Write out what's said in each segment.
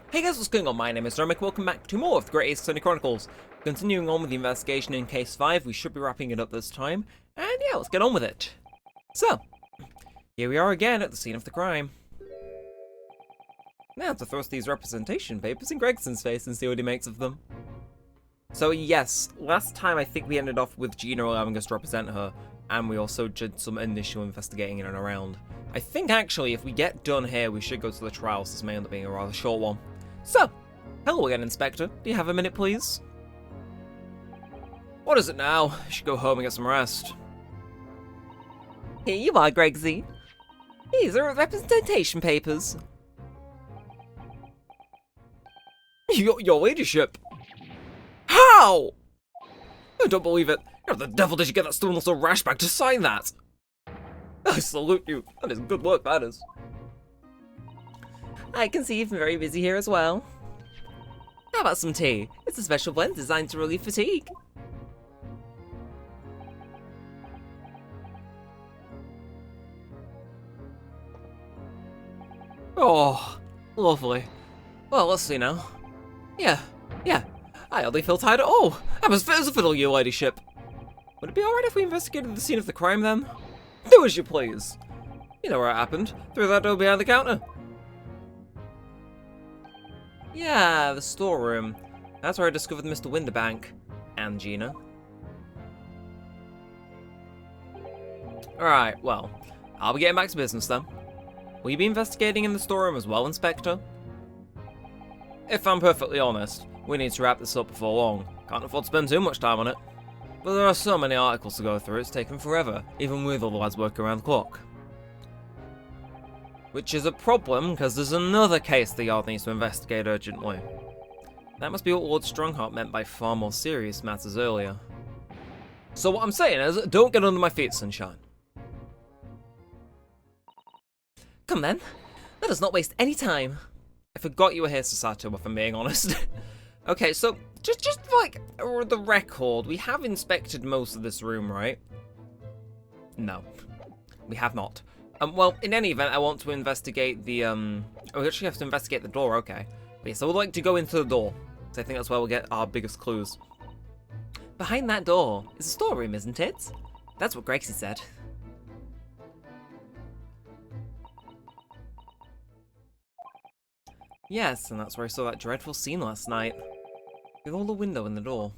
Hey guys, what's going on? My name is Neremik. Welcome back to more of the Great Ace Chronicles. Continuing on with the investigation in Case 5, we should be wrapping it up this time. And yeah, let's get on with it. So, here we are again at the scene of the crime. Now to thrust these representation papers in Gregson's face and see what he makes of them. So yes, last time I think we ended off with Gina allowing us to represent her, and we also did some initial investigating in and around. I think actually if we get done here, we should go to the trials. This may end up being a rather short one. So, hello again, Inspector. Do you have a minute, please? What is it now? I should go home and get some rest. Here you are, Gregsy. These are representation papers. Your ladyship. How? I don't believe it. How the devil did you get that stone little rashbag to sign that? I salute you. That is good work, that is. I can see you've been very busy here as well. How about some tea? It's a special blend designed to relieve fatigue. Oh, lovely. Well, let's see now. Yeah. I hardly feel tired at all. I'm as fit as a fiddle, your ladyship. Would it be alright if we investigated the scene of the crime then? Do as you please. You know where it happened. Through that door behind the counter. Yeah, the storeroom. That's where I discovered Mr. Winterbank. And Gina. Alright, well, I'll be getting back to business then. Will you be investigating in the storeroom as well, Inspector? If I'm perfectly honest, we need to wrap this up before long. Can't afford to spend too much time on it. But there are so many articles to go through, it's taken forever, even with all the lads working around the clock. Which is a problem, because there's another case the Yard needs to investigate urgently. That must be what Lord Strongheart meant by far more serious matters earlier. So what I'm saying is, don't get under my feet, Sunshine. Come then, let us not waste any time. I forgot you were here, Susato, if I'm being honest. Okay, so, just like, the record, we have inspected most of this room, right? No, we have not. Well, in any event, I want to investigate the, oh, we actually have to investigate the door, okay. But yes, I would like to go into the door, because I think that's where we'll get our biggest clues. Behind that door is a storeroom, isn't it? That's what Gregsy said. Yes, and that's where I saw that dreadful scene last night. With all the window and the door.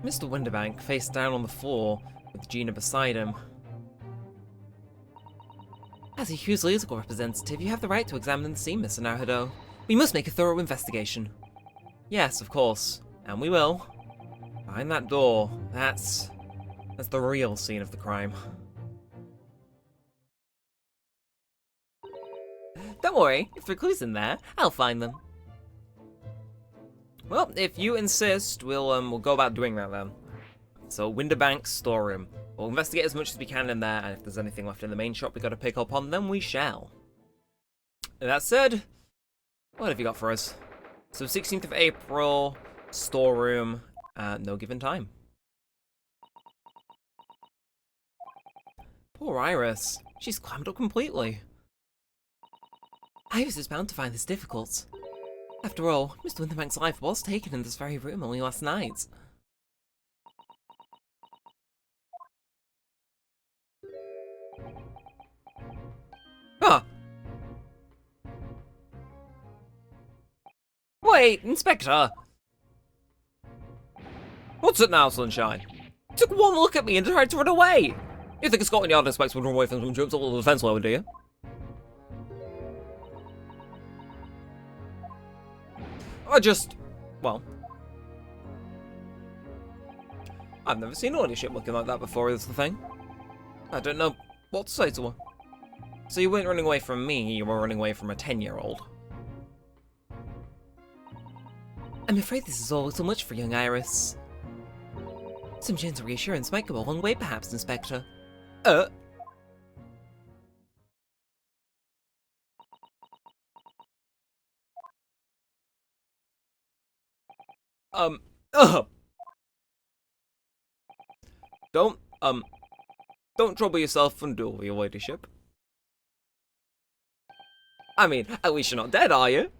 Mr. Winterbank, face down on the floor, with Gina beside him. As a Hughes legal representative, you have the right to examine the scene, Mr. Naruhodo. We must make a thorough investigation. Yes, of course. And we will. Behind that door, that's the real scene of the crime. Don't worry, if there are clues in there, I'll find them. Well, if you insist, we'll go about doing that then. So, Winterbank's storeroom. We'll investigate as much as we can in there, and if there's anything left in the main shop we gotta pick up on, then we shall. And that said, what have you got for us? So, 16th of April, storeroom, no given time. Poor Iris. She's clammed up completely. Iris is bound to find this difficult. After all, Mr. Winterbank's life was taken in this very room only last night. Ah! Wait, Inspector! What's it now, Sunshine? You took one look at me and tried to run away! You think a Scotland Yard inspector would run away from some troops all over the defence lower, do you? Well... I've never seen a ladyship looking like that before, is the thing. I don't know what to say to her. So you weren't running away from me, you were running away from a 10-year-old. I'm afraid this is all a little much for young Iris. Some gentle reassurance might go a long way, perhaps, Inspector. Don't trouble yourself unduly, your ladyship. I mean, at least you're not dead, are you?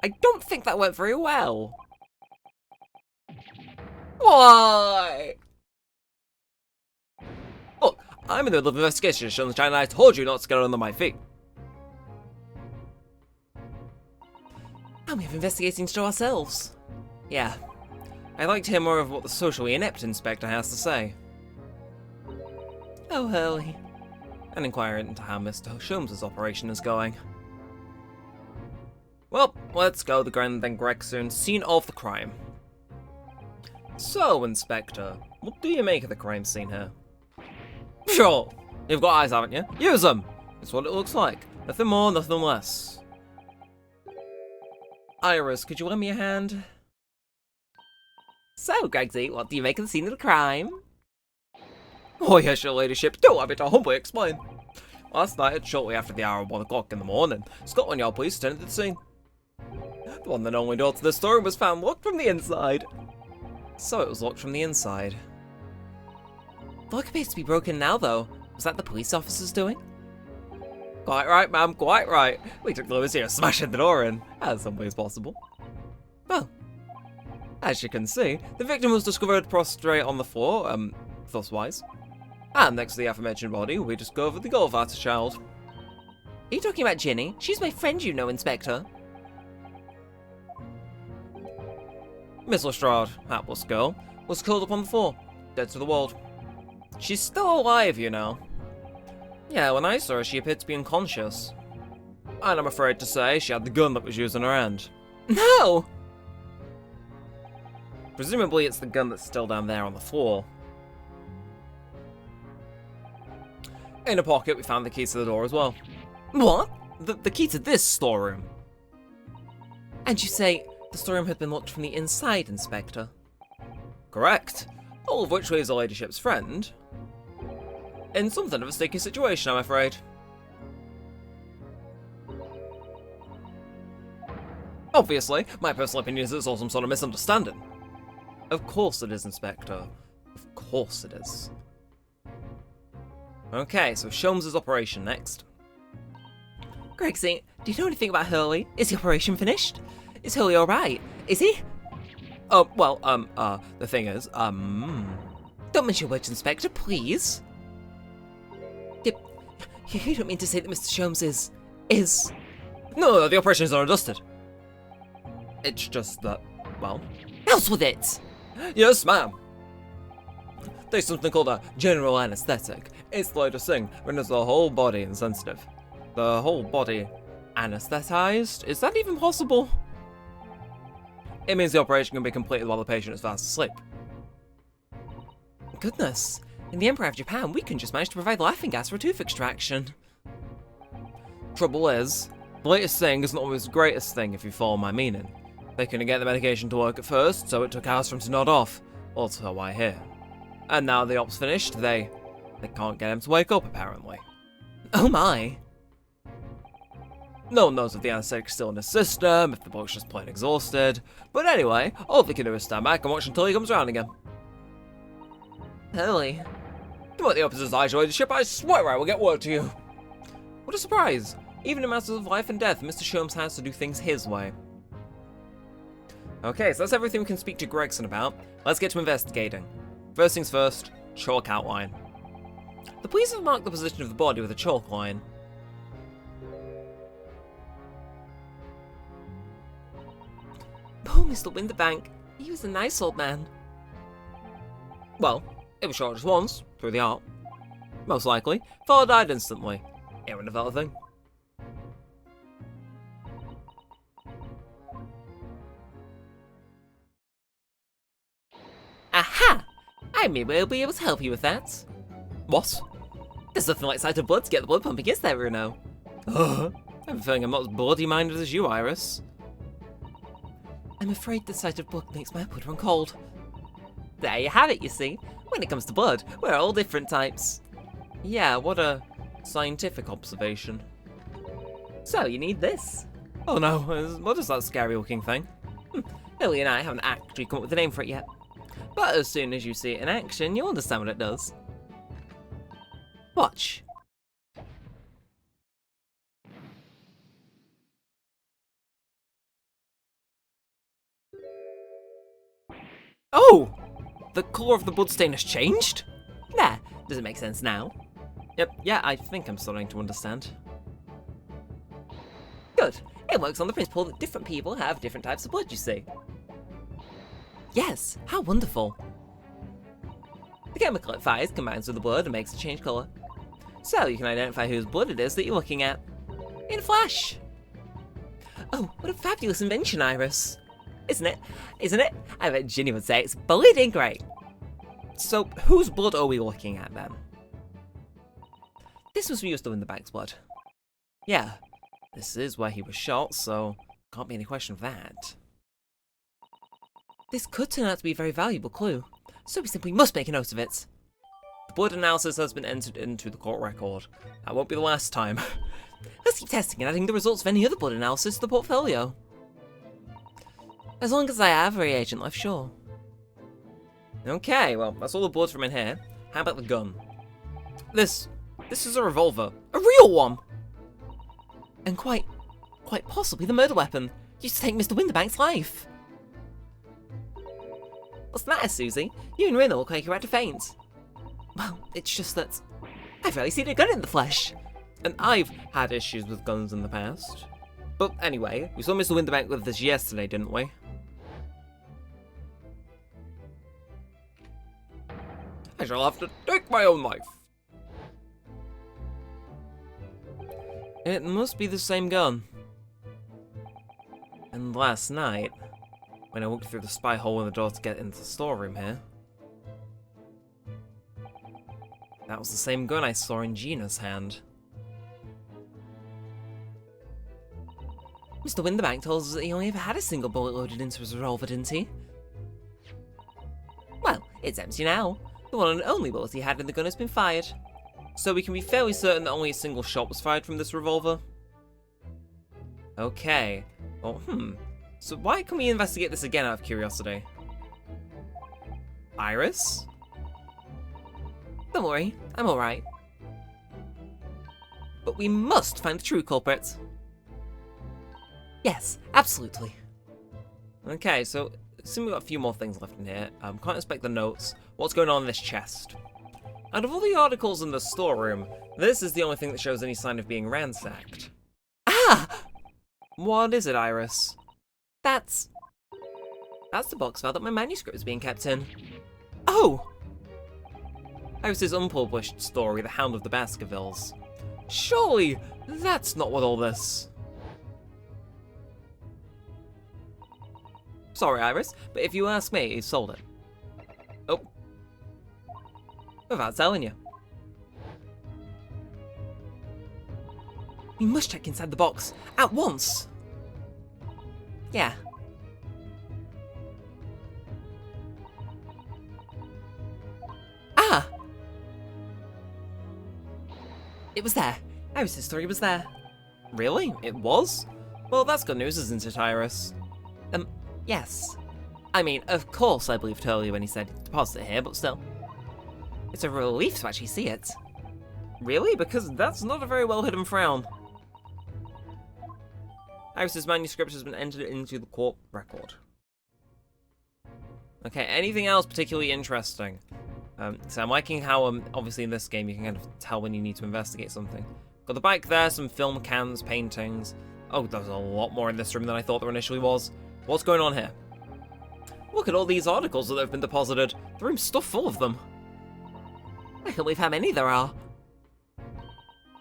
I don't think that went very well. Why? Look, I'm in the middle of an investigation, Sunshine, and I told you not to get under my feet. And we have investigating to ourselves. Yeah. I'd like to hear more of what the socially inept inspector has to say. Oh, Hurley. An inquiry into how Mr. Sholmes' operation is going. Well, let's go to then Gregson, scene of the crime. So, Inspector, what do you make of the crime scene here? Sure, you've got eyes, haven't you? Use them! It's what it looks like. Nothing more, nothing less. Iris, could you lend me a hand? So, Gregsy, what do you make of the scene of the crime? Oh yes, your ladyship, do allow me to humbly explain. Last night, shortly after the hour of 1 o'clock in the morning, Scotland Yard police attended the scene. The one and only door to the storeroom was found locked from the inside. So it was locked from the inside. The lock appears to be broken now, though. Was that the police officers doing? Quite right, ma'am, quite right. We took the liberty of smashing the door in, as simply as possible. Well, as you can see, the victim was discovered prostrate on the floor, thuswise. And next to the aforementioned body, we discovered the Goldwater child. Are you talking about Ginny? She's my friend, you know, Inspector. Miss Lestrade, hapless girl, was killed upon the floor, dead to the world. She's still alive, you know. Yeah, when I saw her, she appeared to be unconscious. And I'm afraid to say, she had the gun that was used in her hand. No! Presumably it's the gun that's still down there on the floor. In a pocket, we found the key to the door as well. What? The key to this storeroom? And you say the storeroom had been locked from the inside, Inspector? Correct. All of which leaves the ladyship's friend in something of a sticky situation, I'm afraid. Obviously, my personal opinion is it's all some sort of misunderstanding. Of course it is, Inspector. Of course it is. Okay, so Sholmes' operation next. Gregsy, do you know anything about Hurley? Is the operation finished? Is Hurley alright? Is he? Oh, well, the thing is, Don't mention your words, Inspector, please. You don't mean to say that Mr. Sholmes is... No, the operation is undusted. It's just that, well... Else with it! Yes, ma'am. There's something called a general anesthetic. It's the latest thing, renders the whole body insensitive. The whole body anesthetized? Is that even possible? It means the operation can be completed while the patient is fast asleep. Goodness. In the Empire of Japan, we can just manage to provide laughing gas for tooth extraction. Trouble is, the latest thing isn't always the greatest thing if you follow my meaning. They couldn't get the medication to work at first, so it took hours for him to nod off. Also, why here? And now the op's finished, they can't get him to wake up, apparently. Oh my. No one knows if the anesthetic's still in his system, if the bloke's just plain exhausted. But anyway, all they can do is stand back and watch until he comes around again. Hurley. Come on, the officer's eyes, your ladyship, I swear I will get word to you. What a surprise. Even in matters of life and death, Mr. Sholmes has to do things his way. Okay, so that's everything we can speak to Gregson about. Let's get to investigating. First things first, chalk outline. The police have marked the position of the body with a chalk line. Oh, Mr. Winterbank, he was a nice old man. Well, it was shot just once, through the heart. Most likely, father died instantly. Irrelevant thing. Aha! I may well be able to help you with that. What? There's nothing like sight of blood to get the blood pumping, is there, Bruno? I have a feeling I'm not as bloody-minded as you, Iris. I'm afraid the sight of blood makes my blood run cold. There you have it, you see. When it comes to blood, we're all different types. Yeah, what a scientific observation. So, you need this. Oh no, what is that scary-looking thing? Lily and I haven't actually come up with a name for it yet. But as soon as you see it in action, you'll understand what it does. Watch. Oh! The colour of the bloodstain has changed? There, does it make sense now? Yep, yeah, I think I'm starting to understand. Good. It works on the principle that different people have different types of blood, you see. Yes, how wonderful. The chemical it fires combines with the blood and makes it change colour. So you can identify whose blood it is that you're looking at. In a flash. Oh, what a fabulous invention, Iris. Isn't it? Isn't it? I bet Ginny would say it's bleeding great. So, whose blood are we looking at then? This was Mr. Winterbank's blood. Yeah, this is where he was shot, so can't be any question of that. This could turn out to be a very valuable clue, so we simply must make a note of it. The blood analysis has been entered into the court record. That won't be the last time. Let's keep testing and adding the results of any other blood analysis to the portfolio. As long as I have a reagent left, sure. Okay, well, that's all the blood from in here. How about the gun? This is a revolver. A real one! And quite possibly the murder weapon used to take Mr. Winterbank's life. What's the matter, Susie? You and Rina look like you're about to faint. Well, it's just that I've rarely seen a gun in the flesh. And I've had issues with guns in the past. But anyway, we saw Mr. Winterbank with this yesterday, didn't we? I shall have to take my own life. It must be the same gun. And last night, when I walked through the spy hole in the door to get into the storeroom here, that was the same gun I saw in Gina's hand. Mr. Winterbank told us that he only ever had a single bullet loaded into his revolver, didn't he? Well, it's empty now. The one and only bullet he had in the gun has been fired. So we can be fairly certain that only a single shot was fired from this revolver. Okay. Well, so why can we investigate this again out of curiosity? Iris? Don't worry, I'm alright. But we must find the true culprit. Yes, absolutely. Okay, so assume we've got a few more things left in here. Can't inspect the notes. What's going on in this chest? Out of all the articles in the storeroom, this is the only thing that shows any sign of being ransacked. Ah! What is it, Iris? That's the box file that my manuscript is being kept in. Oh! Iris's unpublished story, The Hound of the Baskervilles. Surely, that's not what all this... Sorry, Iris, but if you ask me, he sold it. Oh. Without telling you. We must check inside the box, at once! Yeah. Ah! It was there. Iris' story was there. Really? It was? Well, that's good news, isn't it, Iris? Yes. I mean, of course I believed earlier when he said deposit it here, but still. It's a relief to actually see it. Really? Because that's not a very well hidden frown. Iris's manuscript has been entered into the court record. Okay, anything else particularly interesting? So I'm liking how, obviously in this game you can kind of tell when you need to investigate something. Got the bike there, some film cans, paintings. Oh, there's a lot more in this room than I thought there initially was. What's going on here? Look at all these articles that have been deposited. The room's stuffed full of them. I can't believe how many there are.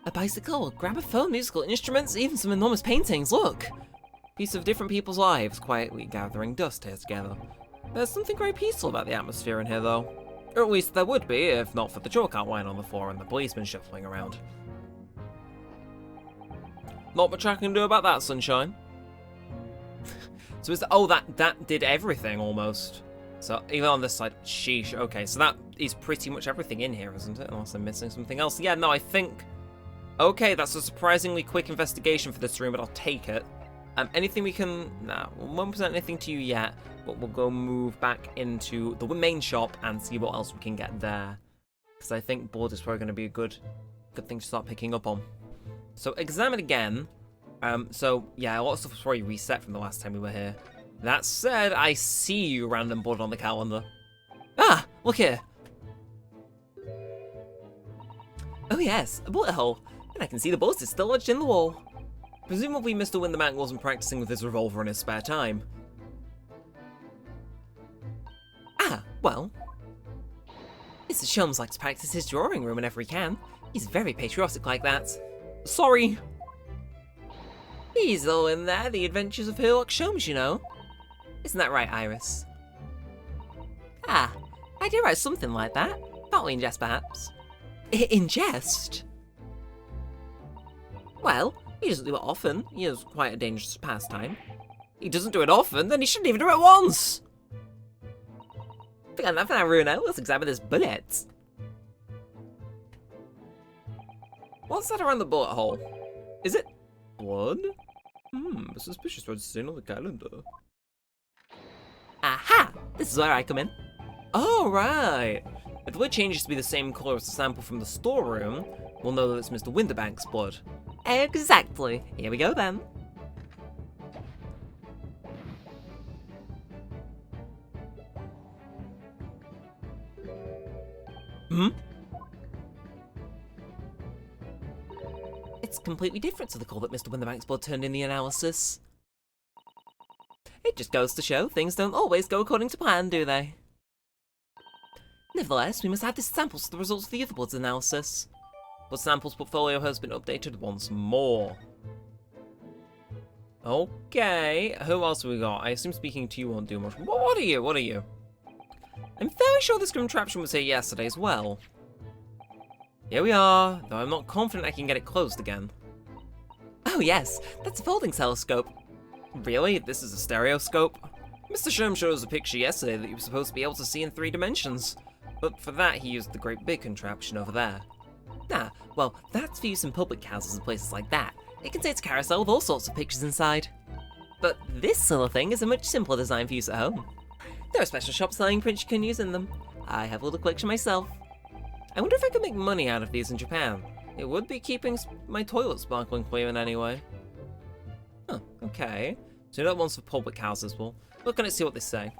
A bicycle, a gramophone, musical instruments, even some enormous paintings, look! Piece of different people's lives quietly gathering dust here together. There's something very peaceful about the atmosphere in here though. Or at least there would be, if not for the chalk outline on the floor and the policemen shuffling around. Not much I can do about that, sunshine. So is that did everything almost. So even on this side, sheesh. Okay, so that is pretty much everything in here, isn't it? Unless I'm missing something else. Yeah, no, I think. Okay, that's a surprisingly quick investigation for this room, but I'll take it. Anything we can... Nah, we won't present anything to you yet, but we'll go move back into the main shop and see what else we can get there. Because I think board is probably going to be a good thing to start picking up on. So, examine again. So, yeah, a lot of stuff was probably reset from the last time we were here. That said, I see you, random board on the calendar. Ah, look here. Oh yes, a bullet hole. And I can see the bullet is still lodged in the wall. Presumably Mr. Winderbank wasn't practicing with his revolver in his spare time. Ah, well. Mr. Sholmes likes to practice his drawing room whenever he can. He's very patriotic like that. Sorry. He's all in there, the adventures of Sherlock Sholmes, you know. Isn't that right, Iris? Ah, I do write something like that. Partly in jest, perhaps. In jest? Well, he doesn't do it often. He has quite a dangerous pastime. He doesn't do it often, then he shouldn't even do it once! Forget that for now, Bruno. Let's examine this bullet. What's that around the bullet hole? Is it blood? A suspicious red stain on the calendar. Aha! This is where I come in. Oh, right. If the blood changes to be the same colour as the sample from the storeroom, we'll know that it's Mr. Winderbank's blood. Exactly. Here we go then. It's completely different to the colour that Mr. Winderbank's blood turned in the analysis. It just goes to show things don't always go according to plan, do they? Nevertheless, we must add this sample to the results of the other blood's analysis. Blood sample's portfolio has been updated once more. Okay, who else have we got? I assume speaking to you won't do much. What are you? What are you? I'm fairly sure this contraption was here yesterday as well. Here we are, though I'm not confident I can get it closed again. Oh yes, that's a folding telescope. Really? This is a stereoscope? Mr. Sherm showed us a picture yesterday that you were supposed to be able to see in 3 dimensions. But for that, he used the great big contraption over there. Ah, well, that's for use in public houses and places like that. It contains a carousel with all sorts of pictures inside. But this little thing is a much simpler design for use at home. There are special shops selling prints you can use in them. I have a little collection myself. I wonder if I could make money out of these in Japan. It would be keeping my toilet sparkling clear in any way. Huh, okay. So that one's for public houses. We'll look at it, see what they say.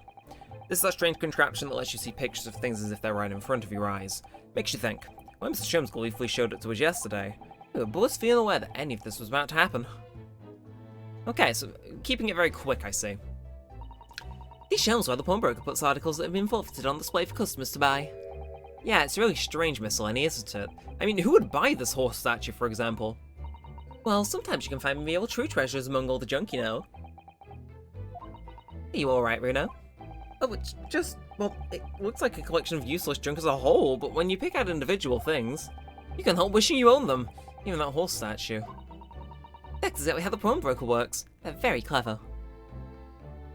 This is a strange contraption that lets you see pictures of things as if they're right in front of your eyes. Makes you think. When Mr. Sherms gleefully showed it to us yesterday, we were both feeling aware that any of this was about to happen. Okay, so keeping it very quick, I see. These shelves where the pawnbroker puts articles that have been forfeited on display for customers to buy. Yeah, it's a really strange miscellany, isn't it? I mean, who would buy this horse statue, for example? Well, sometimes you can find real true treasures among all the junk, you know. Are you alright, Bruno? Oh, it's just, well, it looks like a collection of useless junk as a whole, but when you pick out individual things, you can help wishing you own them, even that horse statue. That's exactly how the pawnbroker works. They're very clever.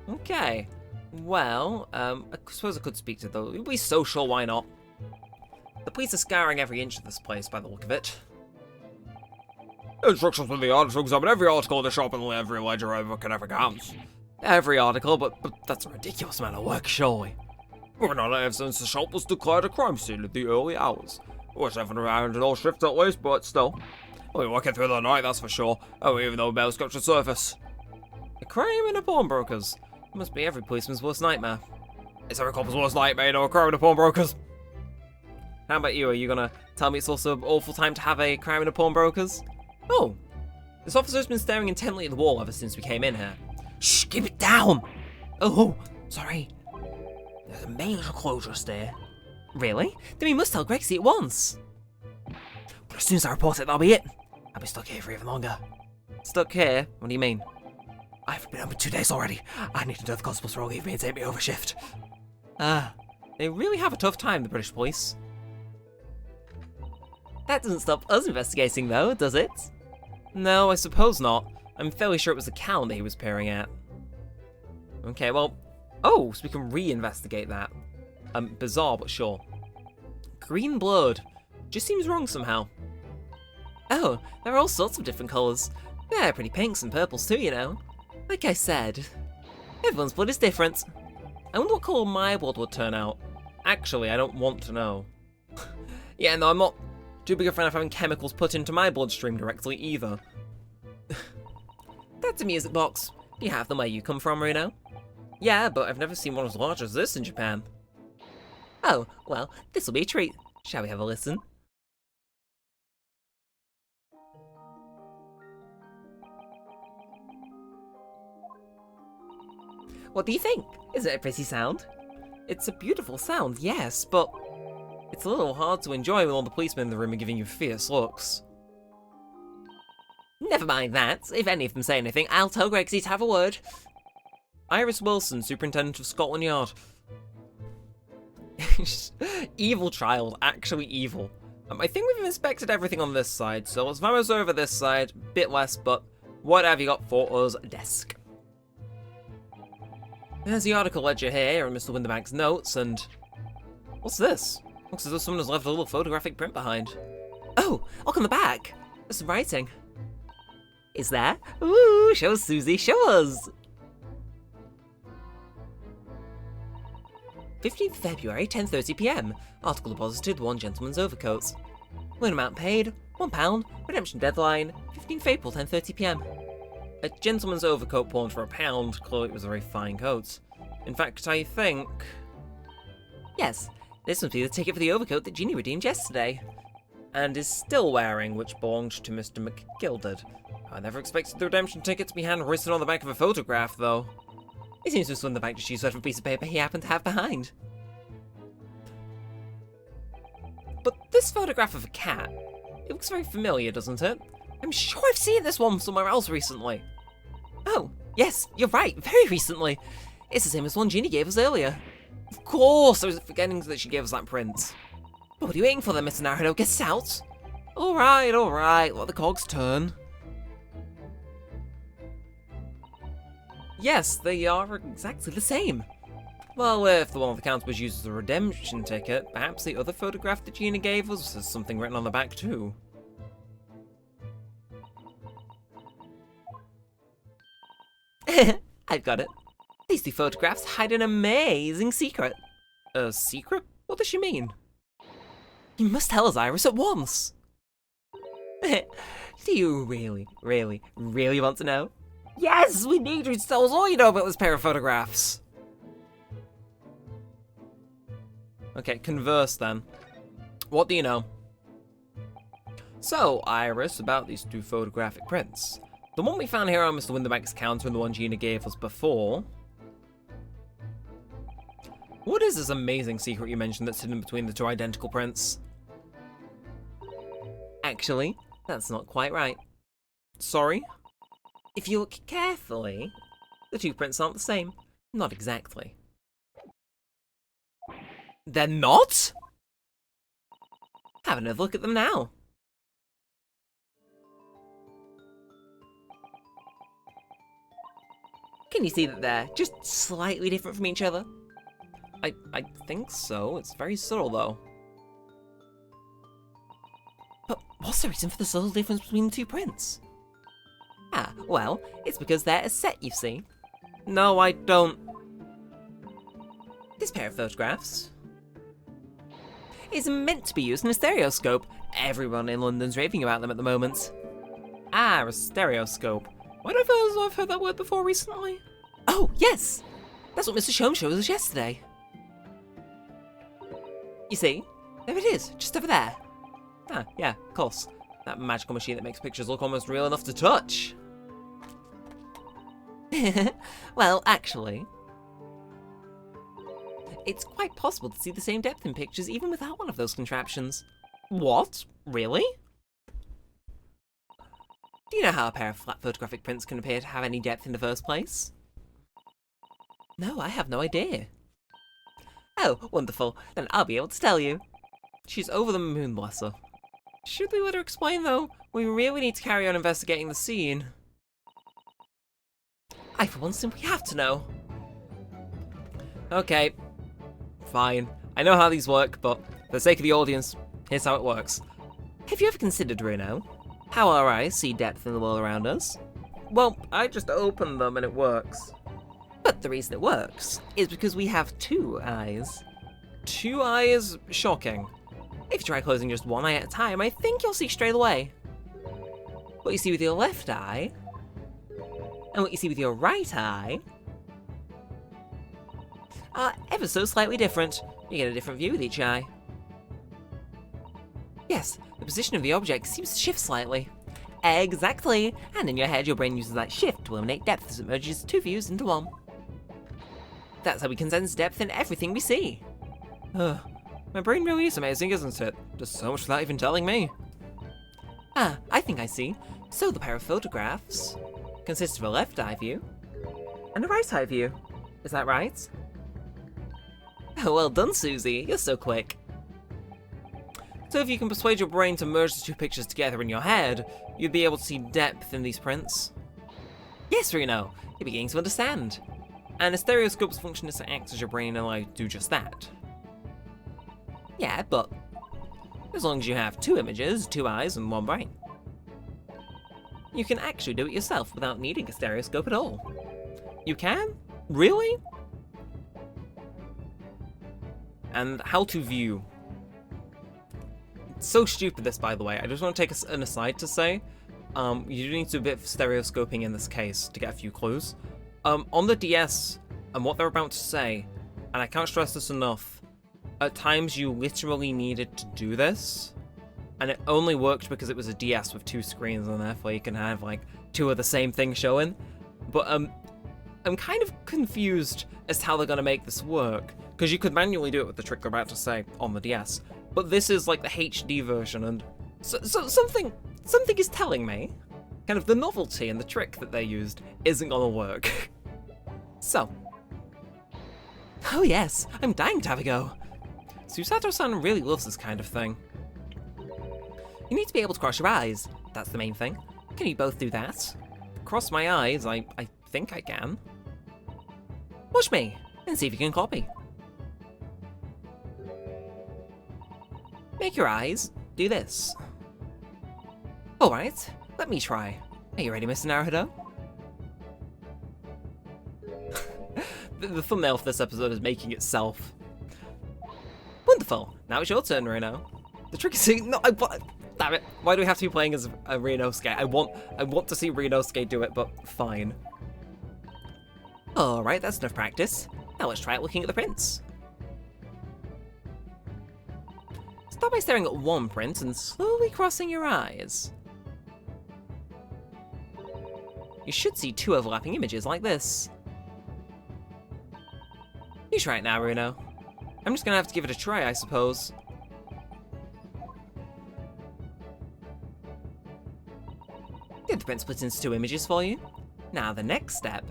Okay, well, I suppose I could speak to those. We'd be so sure, why not? The police are scouring every inch of this place by the look of it. Instructions from the yard to examine every article in the shop and every ledger over can ever counts. Every article, but that's a ridiculous amount of work, surely. We're not ever since the shop was declared a crime scene at the early hours. We're 7 around in all shifts at least, but still. We'll be working through the night, that's for sure. Oh, even though Bell's got to surface. A crime in a pawnbroker's. It must be every policeman's worst nightmare. It's every cop's worst nightmare, you know, a crime in a pawnbroker's. How about you? Are you gonna tell me it's also an awful time to have a crime in a pawnbroker's? Oh, this officer's been staring intently at the wall ever since we came in here. Shh, keep it down! Oh, sorry. There's a major closure there. Really? Then we must tell Grexy at once. But as soon as I report it, that'll be it. I'll be stuck here for even longer. Stuck here? What do you mean? I've been open 2 days already. I need to know the constables will leave me and take me over shift. They really have a tough time, the British police. That doesn't stop us investigating though, does it? No, I suppose not. I'm fairly sure it was the calendar he was peering at. Okay, well... Oh, so we can re-investigate that. Bizarre, but sure. Green blood. Just seems wrong somehow. Oh, there are all sorts of different colours. They're pretty pinks and purples too, you know. Like I said, everyone's blood is different. I wonder what colour my blood would turn out. Actually, I don't want to know. Yeah, no, I'm not too big a fan of having chemicals put into my bloodstream directly either. That's a music box. Do you have them where you come from, Runo? Yeah, but I've never seen one as large as this in Japan. Oh, well, this'll be a treat. Shall we have a listen? What do you think? Is it a pretty sound? It's a beautiful sound, yes, but it's a little hard to enjoy with all the policemen in the room giving you fierce looks. Never mind that. If any of them say anything, I'll tell Gregsy to have a word. Iris Wilson, Superintendent of Scotland Yard. Evil child, actually evil. I think we've inspected everything on this side, so let's vamos over this side, bit less, but what have you got for us, desk? There's the article ledger here, and Mr. Winterbank's notes, and... What's this? Looks as though someone has left a little photographic print behind. Oh, look on the back! There's some writing. Is there? Ooh, show us, Susie, show us! 15th February, 10:30 PM. Article deposited, 1 gentleman's overcoats. Loan amount paid, £1. Redemption deadline, 15th April, 10:30 PM. A gentleman's overcoat pawned for £1. Clearly it was a very fine coat. In fact, I think... Yes, this must be the ticket for the overcoat that Gina redeemed yesterday. And is still wearing, which belonged to Mr. McGilded. I never expected the redemption ticket to be handwritten on the back of a photograph, though. It seems Mr. Winterbank just used whatever piece of paper he happened to have behind. But this photograph of a cat, it looks very familiar, doesn't it? I'm sure I've seen this one somewhere else recently. Oh, yes, you're right, very recently. It's the same as one Gina gave us earlier. Of course, I was forgetting that she gave us that print. But what are you waiting for then, Mr. Naruto? Get out! Alright, let the cogs turn. Yes, they are exactly the same. Well, if the one on the counter was used as a redemption ticket, perhaps the other photograph that Gina gave us has something written on the back too. I've got it. These 2 photographs hide an amazing secret. A secret? What does she mean? You must tell us, Iris, at once. Do you really want to know? Yes, we need you to tell us all you know about this pair of photographs. Okay, converse then. What do you know? So, Iris, about these 2 photographic prints. The one we found here on Mr. Winterbank's counter and the one Gina gave us before. What is this amazing secret you mentioned that's hidden between the 2 identical prints? Actually, that's not quite right. Sorry? If you look carefully, the 2 prints aren't the same. Not exactly. They're not? Have another look at them now. Can you see that they're just slightly different from each other? I think so. It's very subtle, though. But what's the reason for the subtle difference between the 2 prints? Ah, well, it's because they're a set, you see. No, I don't. This pair of photographs is meant to be used in a stereoscope. Everyone in London's raving about them at the moment. Ah, a stereoscope. Why do I feel as though I've heard that word before recently? Oh, yes! That's what Mr. Shone showed us yesterday. You see? There it is, just over there. Ah, yeah, of course. That magical machine that makes pictures look almost real enough to touch. Well, actually, it's quite possible to see the same depth in pictures even without one of those contraptions. What? Really? Do you know how a pair of flat photographic prints can appear to have any depth in the first place? No, I have no idea. Oh, wonderful. Then I'll be able to tell you. She's over the moon, bless her. Should we let her explain, though? We really need to carry on investigating the scene. I, for one, simply have to know. Okay. Fine. I know how these work, but for the sake of the audience, here's how it works. Have you ever considered, Runo, how our eyes see depth in the world around us? Well, I just opened them and it works. But the reason it works is because we have 2 eyes. 2 eyes? Shocking. If you try closing just 1 eye at a time, I think you'll see straight away. What you see with your left eye, and what you see with your right eye, are ever so slightly different. You get a different view with each eye. Yes, the position of the object seems to shift slightly. Exactly, and in your head your brain uses that shift to eliminate depth as it merges 2 views into 1. That's how we can sense depth in everything we see. My brain really is amazing, isn't it? There's so much without even telling me. Ah, I think I see. So the pair of photographs consists of a left eye view and a right eye view. Is that right? Well done, Susie. You're so quick. So if you can persuade your brain to merge the 2 pictures together in your head, you'd be able to see depth in these prints. Yes, Reno. You're beginning to understand. And a stereoscope's function is to act as your brain and allow you to do just that. Yeah, but as long as you have 2 images, 2 eyes, and 1 brain, you can actually do it yourself without needing a stereoscope at all. You can? Really? And how to view. It's so stupid, this, by the way. I just want to take an aside to say, you do need to do a bit of stereoscoping in this case to get a few clues. On the DS, and what they're about to say, and I can't stress this enough, at times you literally needed to do this, and it only worked because it was a DS with 2 screens, and therefore you can have like 2 of the same thing showing. But I'm kind of confused as to how they're gonna make this work, because you could manually do it with the trick they're about to say on the DS, but this is like the HD version, and so something is telling me kind of the novelty and the trick that they used isn't gonna work. So, oh yes, I'm dying to have a go. Susato-san really loves this kind of thing. You need to be able to cross your eyes. That's the main thing. Can you both do that? Cross my eyes, I think I can. Watch me, and see if you can copy. Make your eyes do this. Alright, let me try. Are you ready, Mr. Naruto? The thumbnail for this episode is making itself. Wonderful. Now it's your turn, Reno. The trick is no, damn it. Why do we have to be playing as a Renosuke? I want to see Renosuke do it, but fine. Alright, that's enough practice. Now let's try it looking at the prints. Start by staring at one print and slowly crossing your eyes. You should see 2 overlapping images like this. You try it now, Reno. I'm just gonna have to give it a try, I suppose. Did the print split into 2 images for you? Now the next step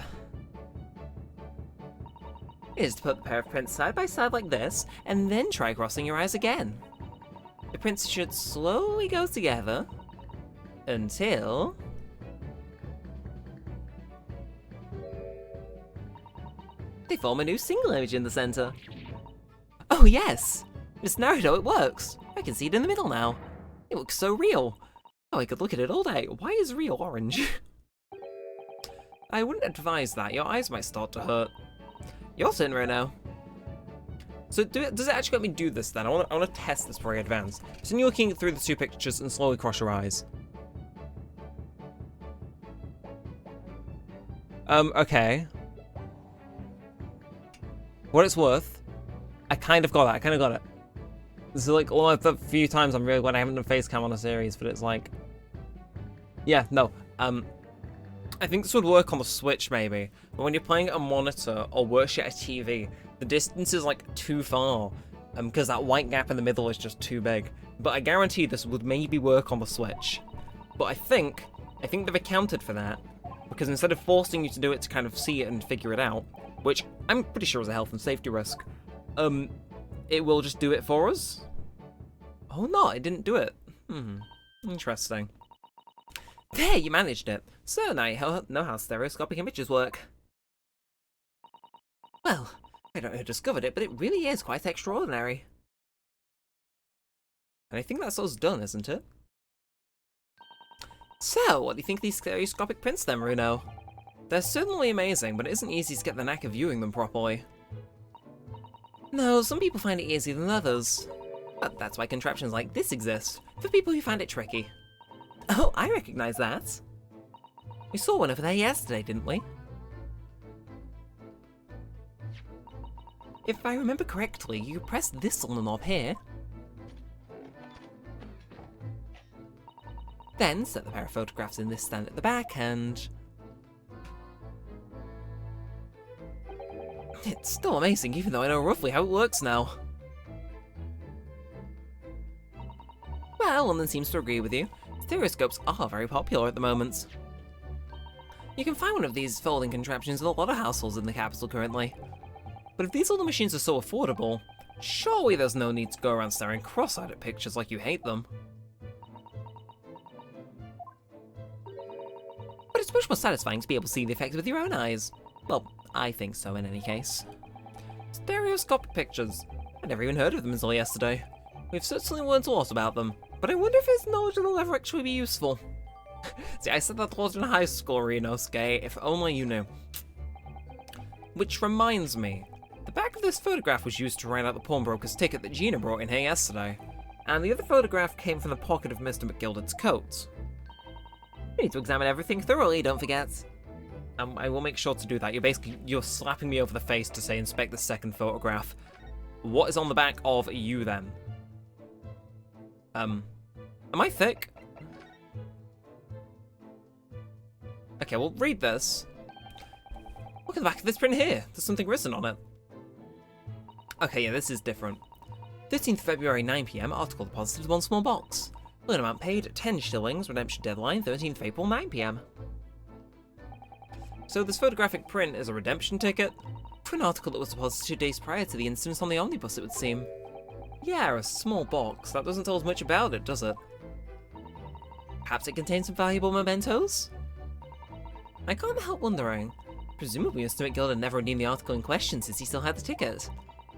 is to put the pair of prints side by side like this, and then try crossing your eyes again. The prints should slowly go together until they form a new single image in the center. Oh yes! Miss Naruto, it works! I can see it in the middle now. It looks so real. Oh, I could look at it all day. Why is real orange? I wouldn't advise that. Your eyes might start to hurt. Your turn, Reno. So does it actually let me do this then? I want to test this before I advance. So you're looking through the 2 pictures and slowly cross your eyes. Okay. What it's worth, I kind of got it. This is like one of the few times I'm really glad I haven't done face cam on a series, but it's like, yeah, no. I think this would work on the Switch maybe, but when you're playing a monitor or worse yet a TV, the distance is like too far, because that white gap in the middle is just too big. But I guarantee this would maybe work on the Switch. But I think they've accounted for that, because instead of forcing you to do it to kind of see it and figure it out, which I'm pretty sure is a health and safety risk, it will just do it for us? Oh no, it didn't do it. Interesting. There, you managed it. So now you know how stereoscopic images work. Well, I don't know who discovered it, but it really is quite extraordinary. And I think that's us done, isn't it? So, what do you think of these stereoscopic prints then, Runo? They're certainly amazing, but it isn't easy to get the knack of viewing them properly. No, some people find it easier than others. But that's why contraptions like this exist, for people who find it tricky. Oh, I recognise that. We saw one over there yesterday, didn't we? If I remember correctly, you press this on the knob here. Then set the pair of photographs in this stand at the back and... It's still amazing, even though I know roughly how it works now. Well, London seems to agree with you. Stereoscopes are very popular at the moment. You can find one of these folding contraptions in a lot of households in the capital currently. But if these little machines are so affordable, surely there's no need to go around staring cross-eyed at pictures like you hate them. But it's much more satisfying to be able to see the effects with your own eyes. Well, I think so in any case. Stereoscopic pictures. I never even heard of them until yesterday. We've certainly learned a lot about them, but I wonder if his knowledge will ever actually be useful. See, I said that a lot in high school, Renosuke, if only you knew. Which reminds me, the back of this photograph was used to write out the pawnbroker's ticket that Gina brought in here yesterday, and the other photograph came from the pocket of Mr. McGilder's coat. We need to examine everything thoroughly, don't forget. I will make sure to do that. You're slapping me over the face to say inspect the second photograph. What is on the back of you then? Am I thick? Okay, well, read this. Look at the back of this print here. There's something written on it. Okay, yeah, this is different. 13th February, 9 PM, article deposited 1 small box. Loan amount paid, 10 shillings, redemption deadline, 13th April, 9 PM. So this photographic print is a redemption ticket? For an article that was deposited 2 days prior to the incident on the omnibus, it would seem. Yeah, a small box. That doesn't tell us much about it, does it? Perhaps it contains some valuable mementos? I can't help wondering. Presumably Mr. McGilder never redeemed the article in question since he still had the ticket.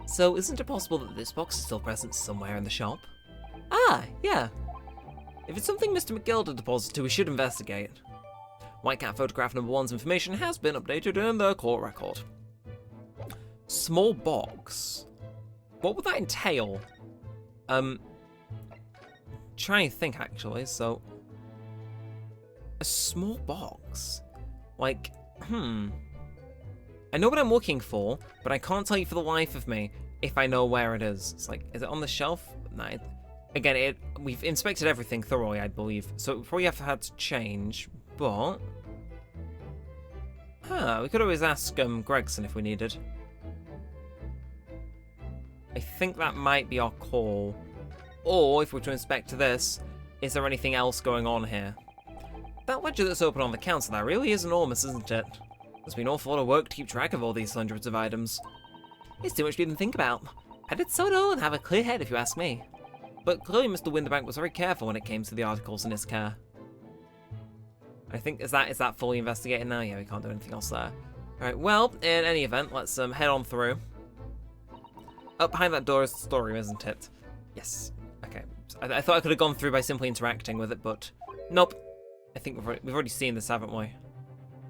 So isn't it possible that this box is still present somewhere in the shop? Ah, yeah. If it's something Mr. McGilder deposited, we should investigate. White Cat photograph number 1's information has been updated in the court record. Small box. What would that entail? Trying to think actually, so... A small box? Like, I know what I'm looking for, but I can't tell you for the life of me if I know where it is. It's like, is it on the shelf? No. Again, we've inspected everything thoroughly, I believe, so it probably have had to change, but... we could always ask Gregson if we needed. I think that might be our call. Or, if we're to inspect this, is there anything else going on here? That ledger that's open on the counter there really is enormous, isn't it? There's been an awful lot of work to keep track of all these hundreds of items. It's too much to even think about. I did so and have a clear head if you ask me. But clearly Mr. Winterbank was very careful when it came to the articles in his care. I think, is that fully investigated now? Yeah, we can't do anything else there. Alright, well, in any event, let's head on through. Up behind that door is the storeroom, isn't it? Yes. Okay. I thought I could have gone through by simply interacting with it, but nope. I think we've already seen this, haven't we?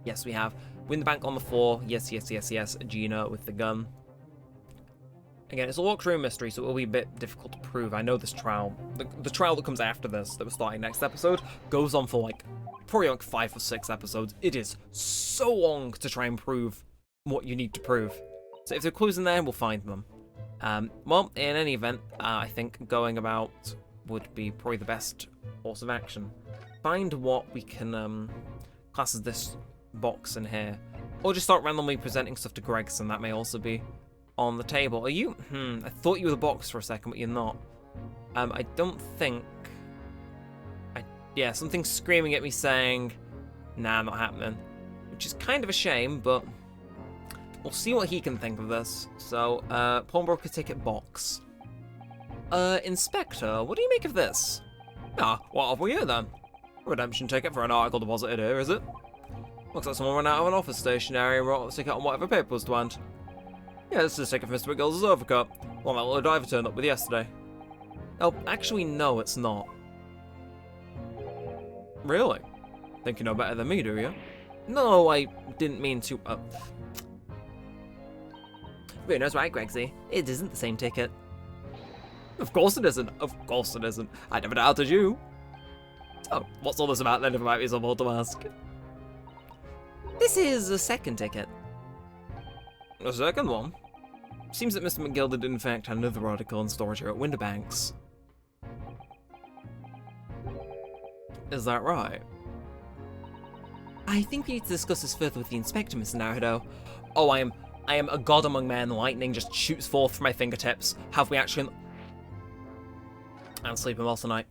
Yes, we have. Winterbank on the floor. Yes, yes, yes, yes. Gina with the gun. Again, it's a locked room mystery, so it will be a bit difficult to prove. I know this trial, the trial that comes after this, that we're starting next episode, goes on for like, probably like 5 or 6 episodes. It is so long to try and prove what you need to prove. So if there are clues in there, we'll find them. Well, in any event, I think going about would be probably the best course of action. Find what we can class as this box in here. Or just start randomly presenting stuff to Gregson. That may also be on the table. Are you? I thought you were the box for a second, but you're not. I don't think... Yeah, something's screaming at me saying, nah, not happening. Which is kind of a shame, but we'll see what he can think of this. So, pawnbroker ticket box. Inspector, what do you make of this? Ah, what have we here then? A redemption ticket for an article deposited here, is it? Looks like someone ran out of an office stationery and wrote a ticket on whatever paper was to hand. Yeah, this is a ticket for Mr. McGill's overcoat. One that little driver turned up with yesterday. Oh, actually, no, it's not. Really? Think you know better than me, do you? No, I didn't mean to, Bruno's right, Gregsy. It isn't the same ticket. Of course it isn't. Of course it isn't. I never doubted you. Oh, what's all this about then if I might be so bold to ask? This is a second ticket. A second one? Seems that Mr. McGill did in fact have another article in storage here at Winterbanks. Is that right? I think we need to discuss this further with the inspector, Mr. Naruto. Oh, I am a god among men. Lightning just shoots forth from my fingertips. Have we actually... I'm sleeping well tonight.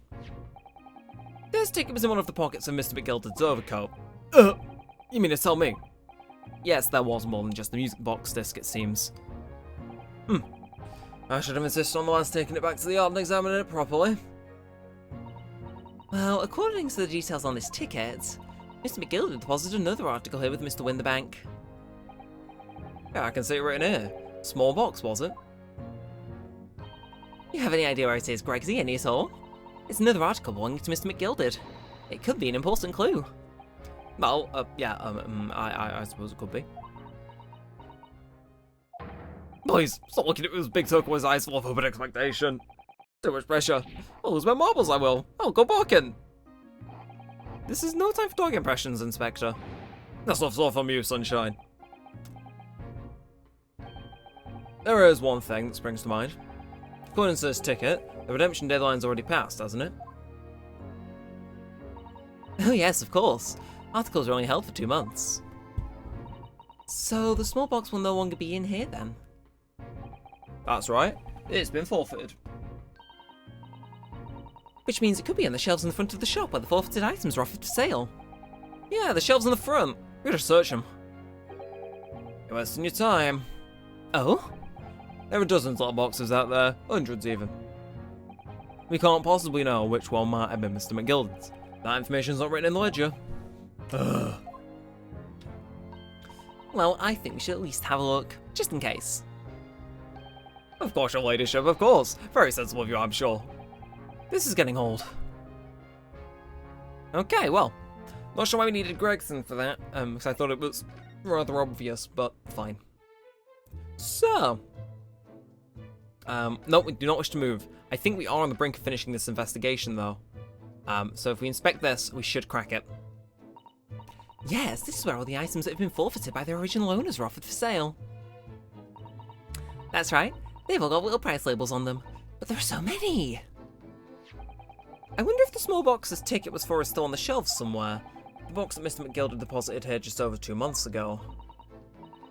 This ticket was in one of the pockets of Mr. McGilden's overcoat. You mean to tell me? Yes, there was more than just the music box disc, it seems. I should have insisted on the lads taking it back to the yard and examining it properly. Well, according to the details on this ticket, Mr. McGilden deposited another article here with Mr. Winterbank. Yeah, I can see it written here. Small box, was it? You have any idea where it is, Gregsy? Any at all? It's another article belonging to Mr. McGilded. It could be an important clue. Well, I suppose it could be. Please, stop looking at me with big turquoise eyes full of hope and expectation. Too much pressure. I'll lose my marbles, I will. I'll go barking. This is no time for dog impressions, Inspector. That's not all from you, Sunshine. There is one thing that springs to mind. According to this ticket, the redemption deadline's already passed, hasn't it? Oh yes, of course. Articles are only held for 2 months. So the small box will no longer be in here then? That's right. It's been forfeited. Which means it could be on the shelves in the front of the shop where the forfeited items are offered for sale. Yeah, the shelves in the front. We gotta search them. You're wasting your time. Oh? There are dozens of boxes out there, hundreds even. We can't possibly know which one might have been Mr. McGilden's. That information's not written in the ledger. Ugh. Well, I think we should at least have a look, just in case. Of course, your ladyship, of course. Very sensible of you, I'm sure. This is getting old. Okay, well, not sure why we needed Gregson for that, because I thought it was rather obvious, but fine. So, no, we do not wish to move. I think we are on the brink of finishing this investigation, though. So if we inspect this, we should crack it. Yes, this is where all the items that have been forfeited by their original owners are offered for sale. That's right. They've all got little price labels on them, but there are so many. I wonder if the small box this ticket was for is still on the shelves somewhere. The box that Mr. McGilden deposited here just over 2 months ago.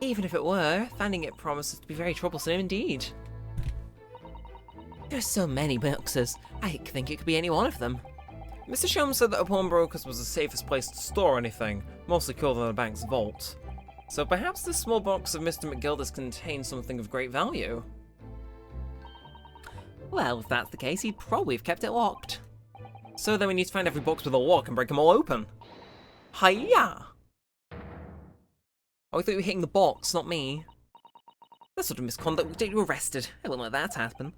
Even if it were, finding it promises to be very troublesome indeed. There are so many boxes, I think it could be any one of them. Mr. Shum said that a pawnbroker's was the safest place to store anything, mostly cooler than a bank's vault. So perhaps this small box of Mr. McGilden's contains something of great value. Well, if that's the case, he'd probably have kept it locked. So then we need to find every box with a lock and break them all open. Hiya! Oh, I thought you were hitting the box, not me. That sort of misconduct would get you arrested. I won't let that happen.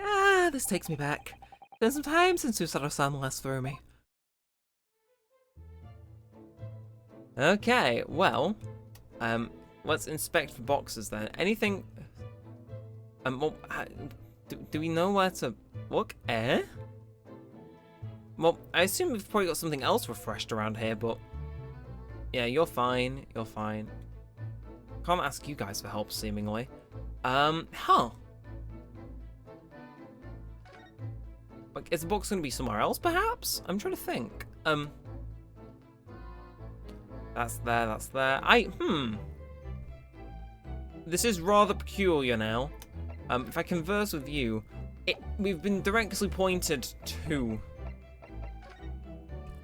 Ah, this takes me back. It's been some time since Susato-san last threw me. Okay, well, let's inspect for boxes then. Anything? Well, do we know where to look? Well, I assume we've probably got something else refreshed around here, but yeah, you're fine. You're fine. Can't ask you guys for help, seemingly. Like, is the box gonna be somewhere else, perhaps? I'm trying to think. That's there, that's there. This is rather peculiar now. If I converse with you, we've been directly pointed to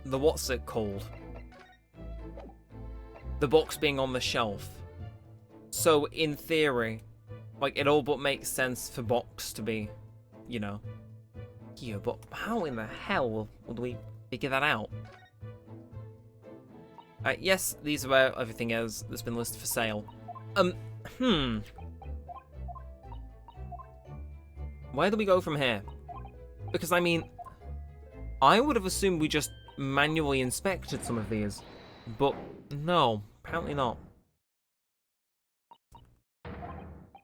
the what's it called? The box being on the shelf. So, in theory, like, it all but makes sense for box to be, you know, here, but how in the hell would we figure that out? Yes, these are where everything is that's been listed for sale. Where do we go from here? Because, I mean, I would have assumed we just manually inspected some of these. But no, apparently not.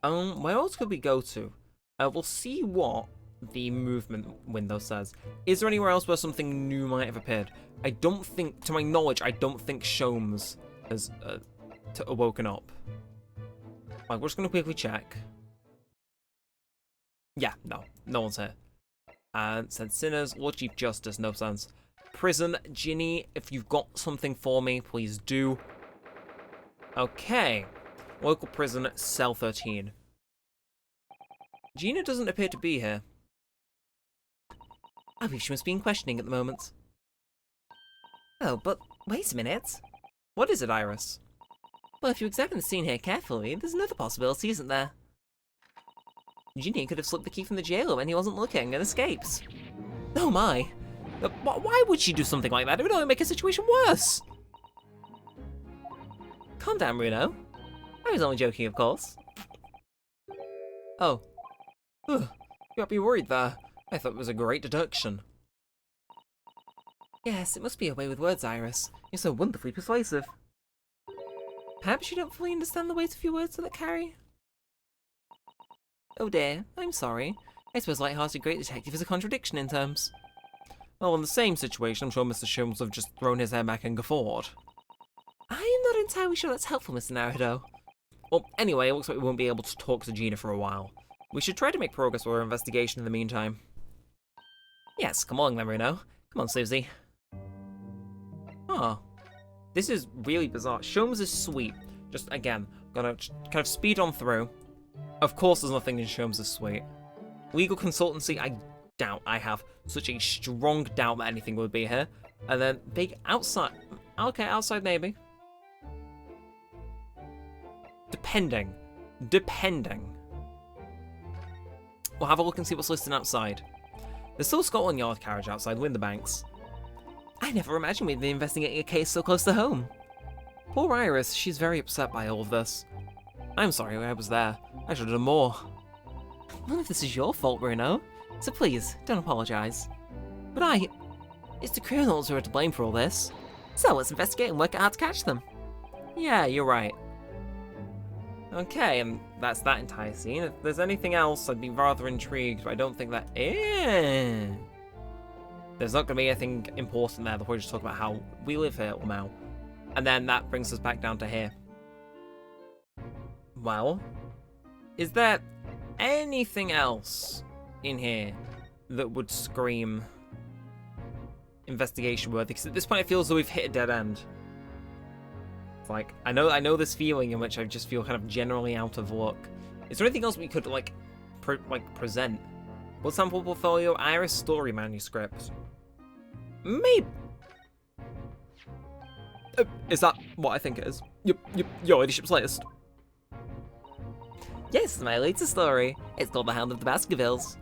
Where else could we go to? We'll see what the movement window says. Is there anywhere else where something new might have appeared? I don't think, to my knowledge, I don't think Sholmes has awoken up. Like, we're just going to quickly check. Yeah, no one's here. And send sinners, Lord Chief Justice, no sense. Prison, Ginny, if you've got something for me, please do. Okay. Local prison, cell 13. Gina doesn't appear to be here. I believe she must be in questioning at the moment. Oh, but wait a minute. What is it, Iris? Well, if you examine the scene here carefully, there's another possibility, isn't there? Ginny could have slipped the key from the jailer when he wasn't looking and escaped. Oh my! Why would she do something like that? It would only make a situation worse! Calm down, Bruno. I was only joking, of course. Oh. Ugh, you got me worried there. I thought it was a great deduction. Yes, it must be a way with words, Iris. You're so wonderfully persuasive. Perhaps you don't fully understand the weight of your words that carry? Oh dear, I'm sorry. I suppose light-hearted great detective is a contradiction in terms. Well, in the same situation, I'm sure Mr. Sholmes would have just thrown his hair back and guffawed. I'm not entirely sure that's helpful, Mr. Naruto. Well, anyway, it looks like we won't be able to talk to Gina for a while. We should try to make progress with our investigation in the meantime. Yes, come along then, Bruno. Come on, Susie. Oh. This is really bizarre. Sholmes is sweet. Just, again, gonna kind of speed on through. Of course there's nothing in Sholmes is sweet. Legal consultancy, I doubt. I have such a strong doubt that anything would be here. And then big outside. Okay, outside maybe. Depending. We'll have a look and see what's listed outside. There's still a Scotland Yard carriage outside Winterbanks. I never imagined we'd be investigating a case so close to home. Poor Iris, she's very upset by all of this. I'm sorry I was there. I should have done more. None of this is your fault, Bruno. So please, don't apologise. But it's the criminals who are to blame for all this. So let's investigate and work out how to catch them. Yeah, you're right. Okay, and that's that entire scene. If there's anything else, I'd be rather intrigued, but I don't think that is. There's not going to be anything important there. They'll probably just talk about how we live here now. And then that brings us back down to here. Well, is there anything else in here that would scream investigation worthy? Because at this point it feels as though we've hit a dead end. It's like, I know this feeling in which I just feel kind of generally out of luck. Is there anything else we could present? Blood sample portfolio, Iris story manuscript. Maybe. Is that what I think it is? Your ladyship's latest. Yes, my latest story. It's called The Hound of the Baskervilles.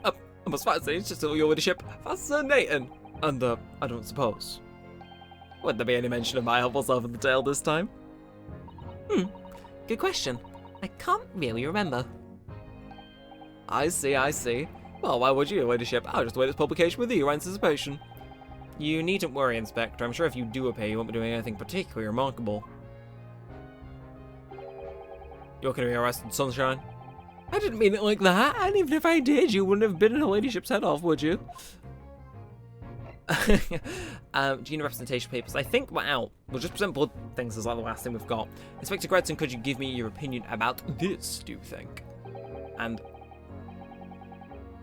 I must say, it's just your ladyship. Fascinating. And, I don't suppose. Would there be any mention of my helpful self in the tale this time? Good question. I can't really remember. I see. Well, why would you, your ladyship? I'll just await its publication with eager anticipation. You needn't worry, Inspector. I'm sure if you do appear, you won't be doing anything particularly remarkable. You're going to be arrested, Sunshine? I didn't mean it like that, and even if I did, you wouldn't have bitten her ladyship's head off, would you? Gina representation papers. I think we're out. We'll just present blood things as like the last thing we've got. Inspector Gregson, could you give me your opinion about this, do you think? And...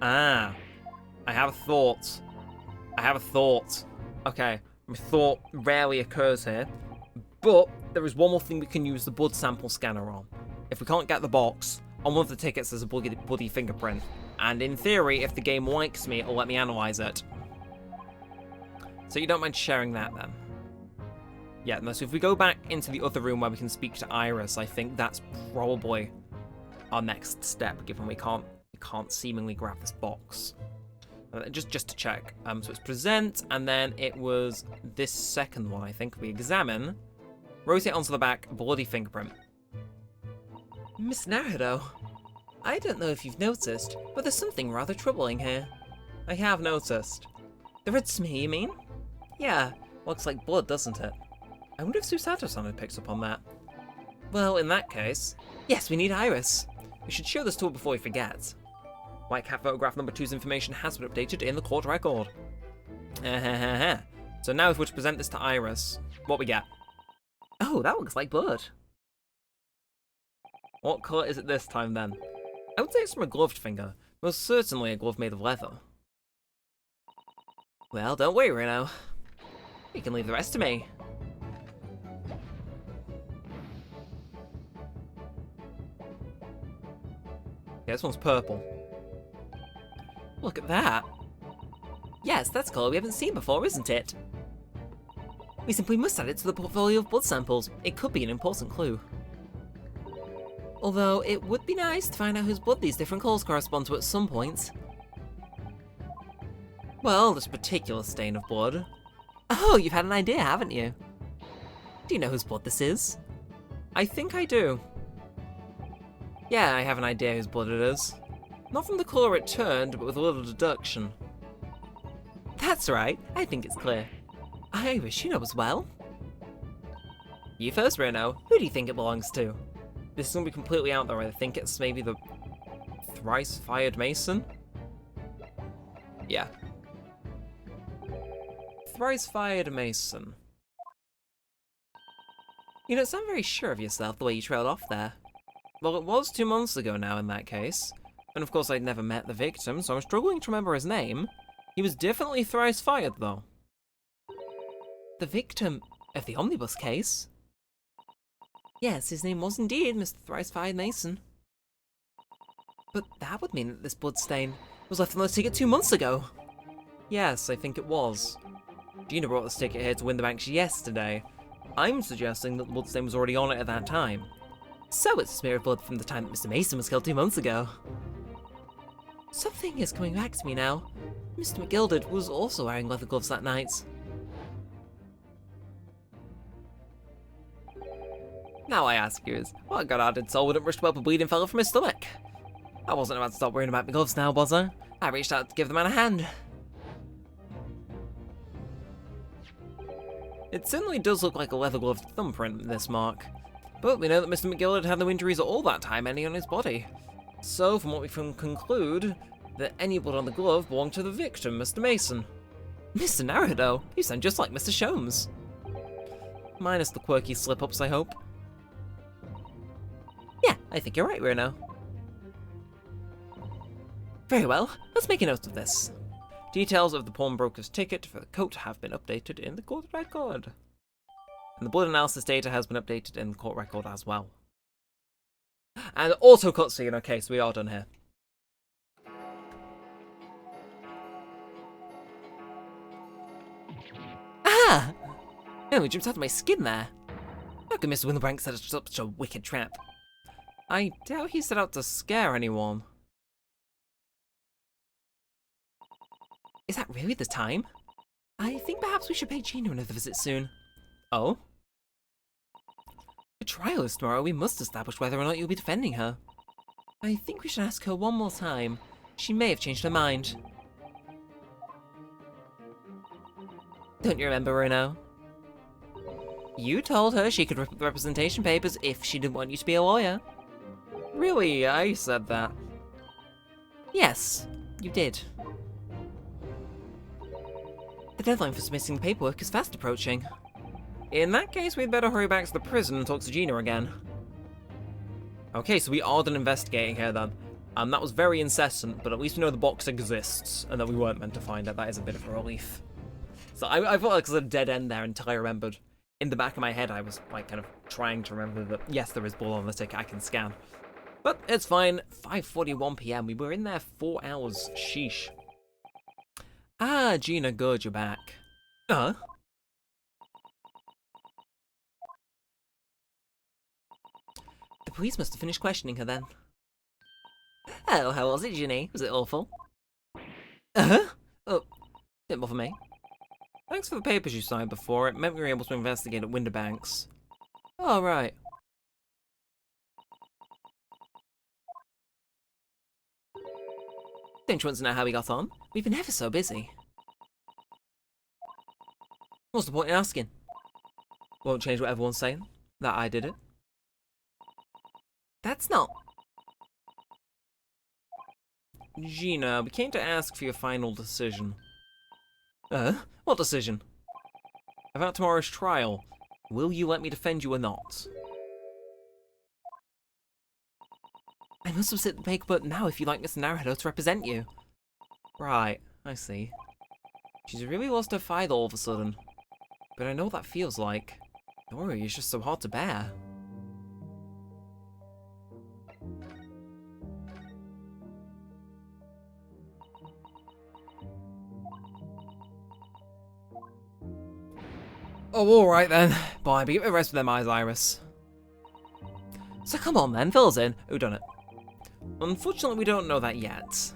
I have a thought. Okay, my thought rarely occurs here, but there is one more thing we can use the blood sample scanner on. If we can't get the box, on one of the tickets there's a bloody fingerprint, and in theory, if the game likes me, it'll let me analyze it. So you don't mind sharing that then? Yeah, no, so if we go back into the other room where we can speak to Iris, I think that's probably our next step, given we can't seemingly grab this box. Just to check. So it's present, and then it was this second one, I think. We examine, rotate onto the back, bloody fingerprint. Miss Naruto, I don't know if you've noticed, but there's something rather troubling here. I have noticed. The red smear, you mean? Yeah, looks like blood, doesn't it? I wonder if Susato-san had picked up on that. Well, in that case, yes, we need Iris. We should show this to her before we forget. White cat photograph number 2's information has been updated in the court record. So now if we were to present this to Iris, what we get? Oh, that looks like blood. What colour is it this time then? I would say it's from a gloved finger. Most certainly a glove made of leather. Well, don't worry, Reno. You can leave the rest to me. Yeah, this one's purple. Look at that. Yes, that's colour we haven't seen before, isn't it? We simply must add it to the portfolio of blood samples. It could be an important clue. Although, it would be nice to find out whose blood these different colours correspond to at some point. Well, this particular stain of blood. Oh, you've had an idea, haven't you? Do you know whose blood this is? I think I do. Yeah, I have an idea whose blood it is. Not from the colour it turned, but with a little deduction. That's right, I think it's clear. Iris, you know as well. You first, Reno. Who do you think it belongs to? This is going to be completely out there. I think it's maybe the thrice-fired Mason? Yeah. Thrice-fired Mason. You don't sound very sure of yourself the way you trailed off there. Well, it was 2 months ago now in that case. And of course I'd never met the victim, so I'm struggling to remember his name. He was definitely thrice-fired, though. The victim of the omnibus case? Yes, his name was indeed Mr. Thrice-Fired Mason. But that would mean that this bloodstain was left on the ticket 2 months ago. Yes, I think it was. Gina brought this ticket here to Winterbanks yesterday. I'm suggesting that the bloodstain was already on it at that time. So it's a smear of blood from the time that Mr. Mason was killed 2 months ago. Something is coming back to me now. Mr. McGilded was also wearing leather gloves that night. Now I ask you, what god-hearted soul wouldn't rush to help a bleeding fellow from his stomach? I wasn't about to stop worrying about my gloves now, was I? I reached out to give the man a hand. It certainly does look like a leather-gloved thumbprint, this mark. But we know that Mr. McGill had no injuries all that time any on his body. So, from what we can conclude, that any blood on the glove belonged to the victim, Mr. Mason. Mr. Naruto, you sound just like Mr. Sholmes. Minus the quirky slip-ups, I hope. Yeah, I think you're right, Reno. Very well, let's make a note of this. Details of the pawnbroker's ticket for the coat have been updated in the court record. And the blood analysis data has been updated in the court record as well. And auto cutscene, okay, so we are done here. Ah! It only jumped out of my skin there. How could Mr. Winterbank set us up such a wicked trap? I doubt he set out to scare anyone. Is that really the time? I think perhaps we should pay Gina another visit soon. Oh? The trial is tomorrow. We must establish whether or not you'll be defending her. I think we should ask her one more time. She may have changed her mind. Don't you remember, Reno? You told her she could rip up the representation papers if she didn't want you to be a lawyer. Really? I said that. Yes, you did. The deadline for submitting the paperwork is fast approaching. In that case, we'd better hurry back to the prison and talk to Gina again. Okay, so we are done investigating here then. That was very incessant, but at least we know the box exists, and that we weren't meant to find it. That is a bit of a relief. So I felt like it was a dead end there until I remembered. In the back of my head, I was like kind of trying to remember that, yes, there is blood on the ticket I can scan. But it's fine. 5:41 PM. We were in there 4 hours. Sheesh. Ah, Gina, good, you're back. The police must have finished questioning her then. Oh, how was it, Ginny? Was it awful? Oh, didn't bother me. Thanks for the papers you signed before. It meant we were able to investigate at Winterbanks. Oh, right. Don't you want to know how we got on? We've been ever so busy. What's the point in asking? Won't change what everyone's saying. That I did it. That's not... Gina, we came to ask for your final decision. What decision? About tomorrow's trial. Will you let me defend you or not? I must have sit the paper now if you like Miss Naruto to represent you. Right, I see. She's really lost her fight all of a sudden. But I know what that feels like. The worry is just so hard to bear. Oh, alright then. Bye, but give it a rest with them eyes, Iris. So come on then, fill us in. Who done it? Unfortunately, we don't know that yet.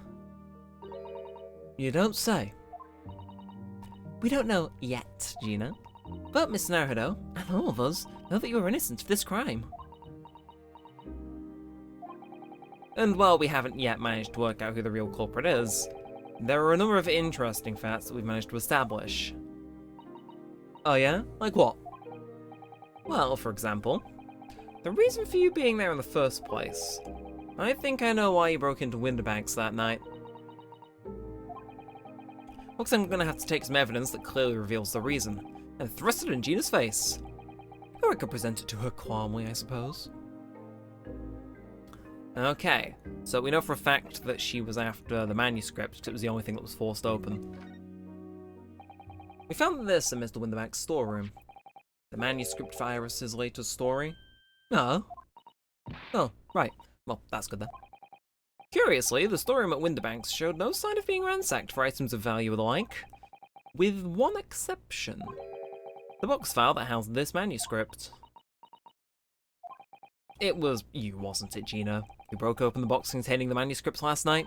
You don't say. We don't know yet, Gina. But Miss Naruto, and all of us, know that you are innocent of this crime. And while we haven't yet managed to work out who the real culprit is, there are a number of interesting facts that we've managed to establish. Oh yeah? Like what? Well, for example, the reason for you being there in the first place. I think I know why you broke into Winterbanks that night. Looks like I'm gonna have to take some evidence that clearly reveals the reason, and thrust it in Gina's face. Or I could present it to her calmly, I suppose. Okay, so we know for a fact that she was after the manuscript, because it was the only thing that was forced open. We found this in Mr. Winterbank's storeroom. The manuscript for Iris's latest story. Oh. Oh, right. Well, that's good then. Curiously, the storeroom at Winterbanks showed no sign of being ransacked for items of value or the like. With one exception. The box file that housed this manuscript. It was you, wasn't it, Gina? You broke open the box containing the manuscript last night?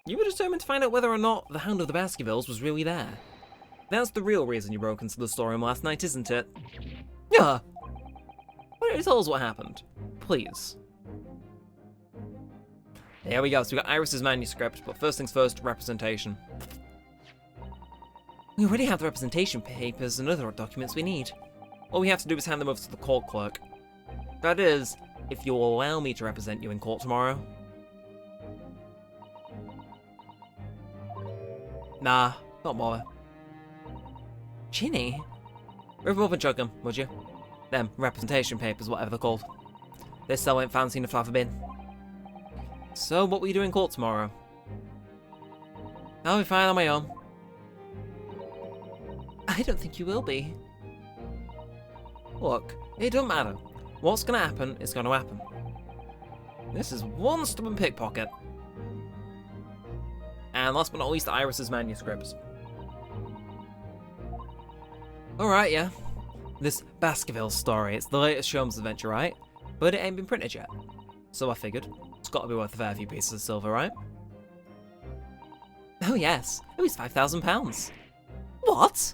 You were determined to find out whether or not the Hound of the Baskervilles was really there. That's the real reason you broke into the storeroom last night, isn't it? Why don't you tell us what happened? Please. There we go, so we got Iris's manuscript, but first things first, representation. We already have the representation papers and other documents we need. All we have to do is hand them over to the court clerk. That is, if you'll allow me to represent you in court tomorrow. Nah, don't bother. Ginny? Rip them up and chug them, would you? Them representation papers, whatever they're called. This cell ain't fancy enough to have a bin. So, what will you do in court tomorrow? I'll be fine on my own. I don't think you will be. Look, it don't matter. What's gonna happen is gonna happen. This is one stubborn pickpocket. And last but not least, Iris's manuscript. Alright, yeah. This Baskerville story, it's the latest Sholmes adventure, right? But it ain't been printed yet. So I figured, it's gotta be worth a fair few pieces of silver, right? Oh yes, it was £5,000. What?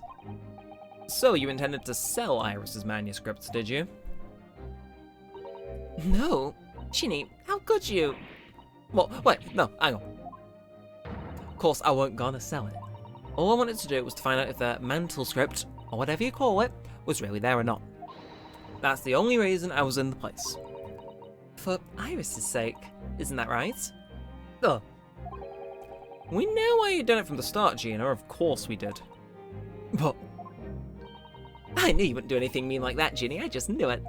So you intended to sell Iris's manuscripts, did you? No. Ginny, how could you? Well, wait, no, hang on. Of course, I weren't gonna sell it. All I wanted to do was to find out if the mantle script, or whatever you call it, was really there or not. That's the only reason I was in the place. For Iris's sake, isn't that right? Ugh. We know why you'd done it from the start, Gina, of course we did. But I knew you wouldn't do anything mean like that, Ginny, I just knew it.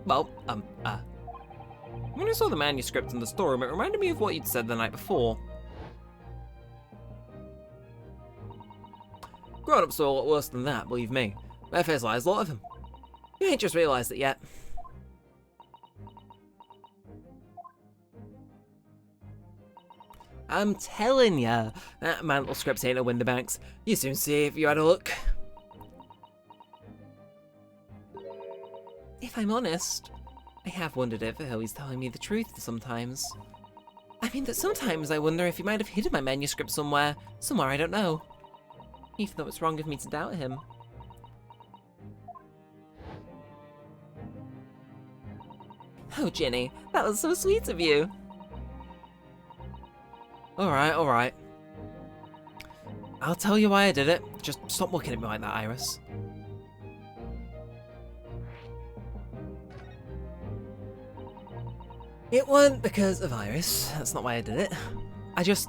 Well, when I saw the manuscript in the storeroom, it reminded me of what you'd said the night before. Grown-ups are a lot worse than that, believe me. Barefaced lies, a lot of them. You ain't just realised it yet. I'm telling ya, that mantle script ain't a Winterbanks. You soon see if you had a look. If I'm honest, I have wondered if he's telling me the truth sometimes. I mean that sometimes I wonder if he might have hidden my manuscript somewhere I don't know. Even though it's wrong of me to doubt him. Oh, Ginny, that was so sweet of you. Alright. I'll tell you why I did it. Just stop looking at me like that, Iris. It weren't because of Iris. That's not why I did it. I just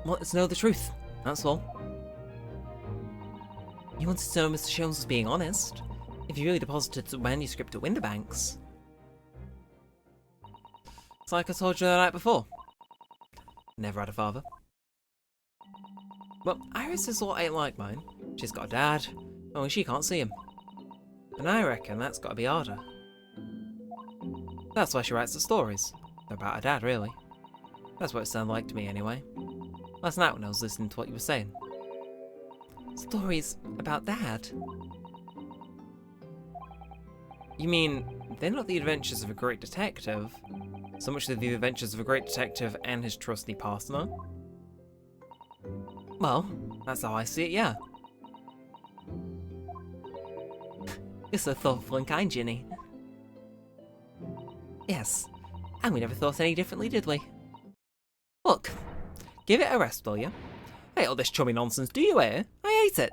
wanted to know the truth. That's all. You wanted to know Mr. Jones was being honest. If you really deposited the manuscript at Winterbanks. It's like I told you the night before. Never had a father. Well, Iris is what ain't like mine. She's got a dad, only she can't see him. And I reckon that's got to be harder. That's why she writes the stories. They're about her dad, really. That's what it sounded like to me, anyway. Last night when I was listening to what you were saying. Stories about Dad? You mean, they're not the adventures of a great detective, so much as the adventures of a great detective and his trusty partner? Well, that's how I see it, yeah. You're so thoughtful and kind, Ginny. Yes, and we never thought any differently, did we? Look, give it a rest, will you? I hate all this chummy nonsense, do you hear? I hate it.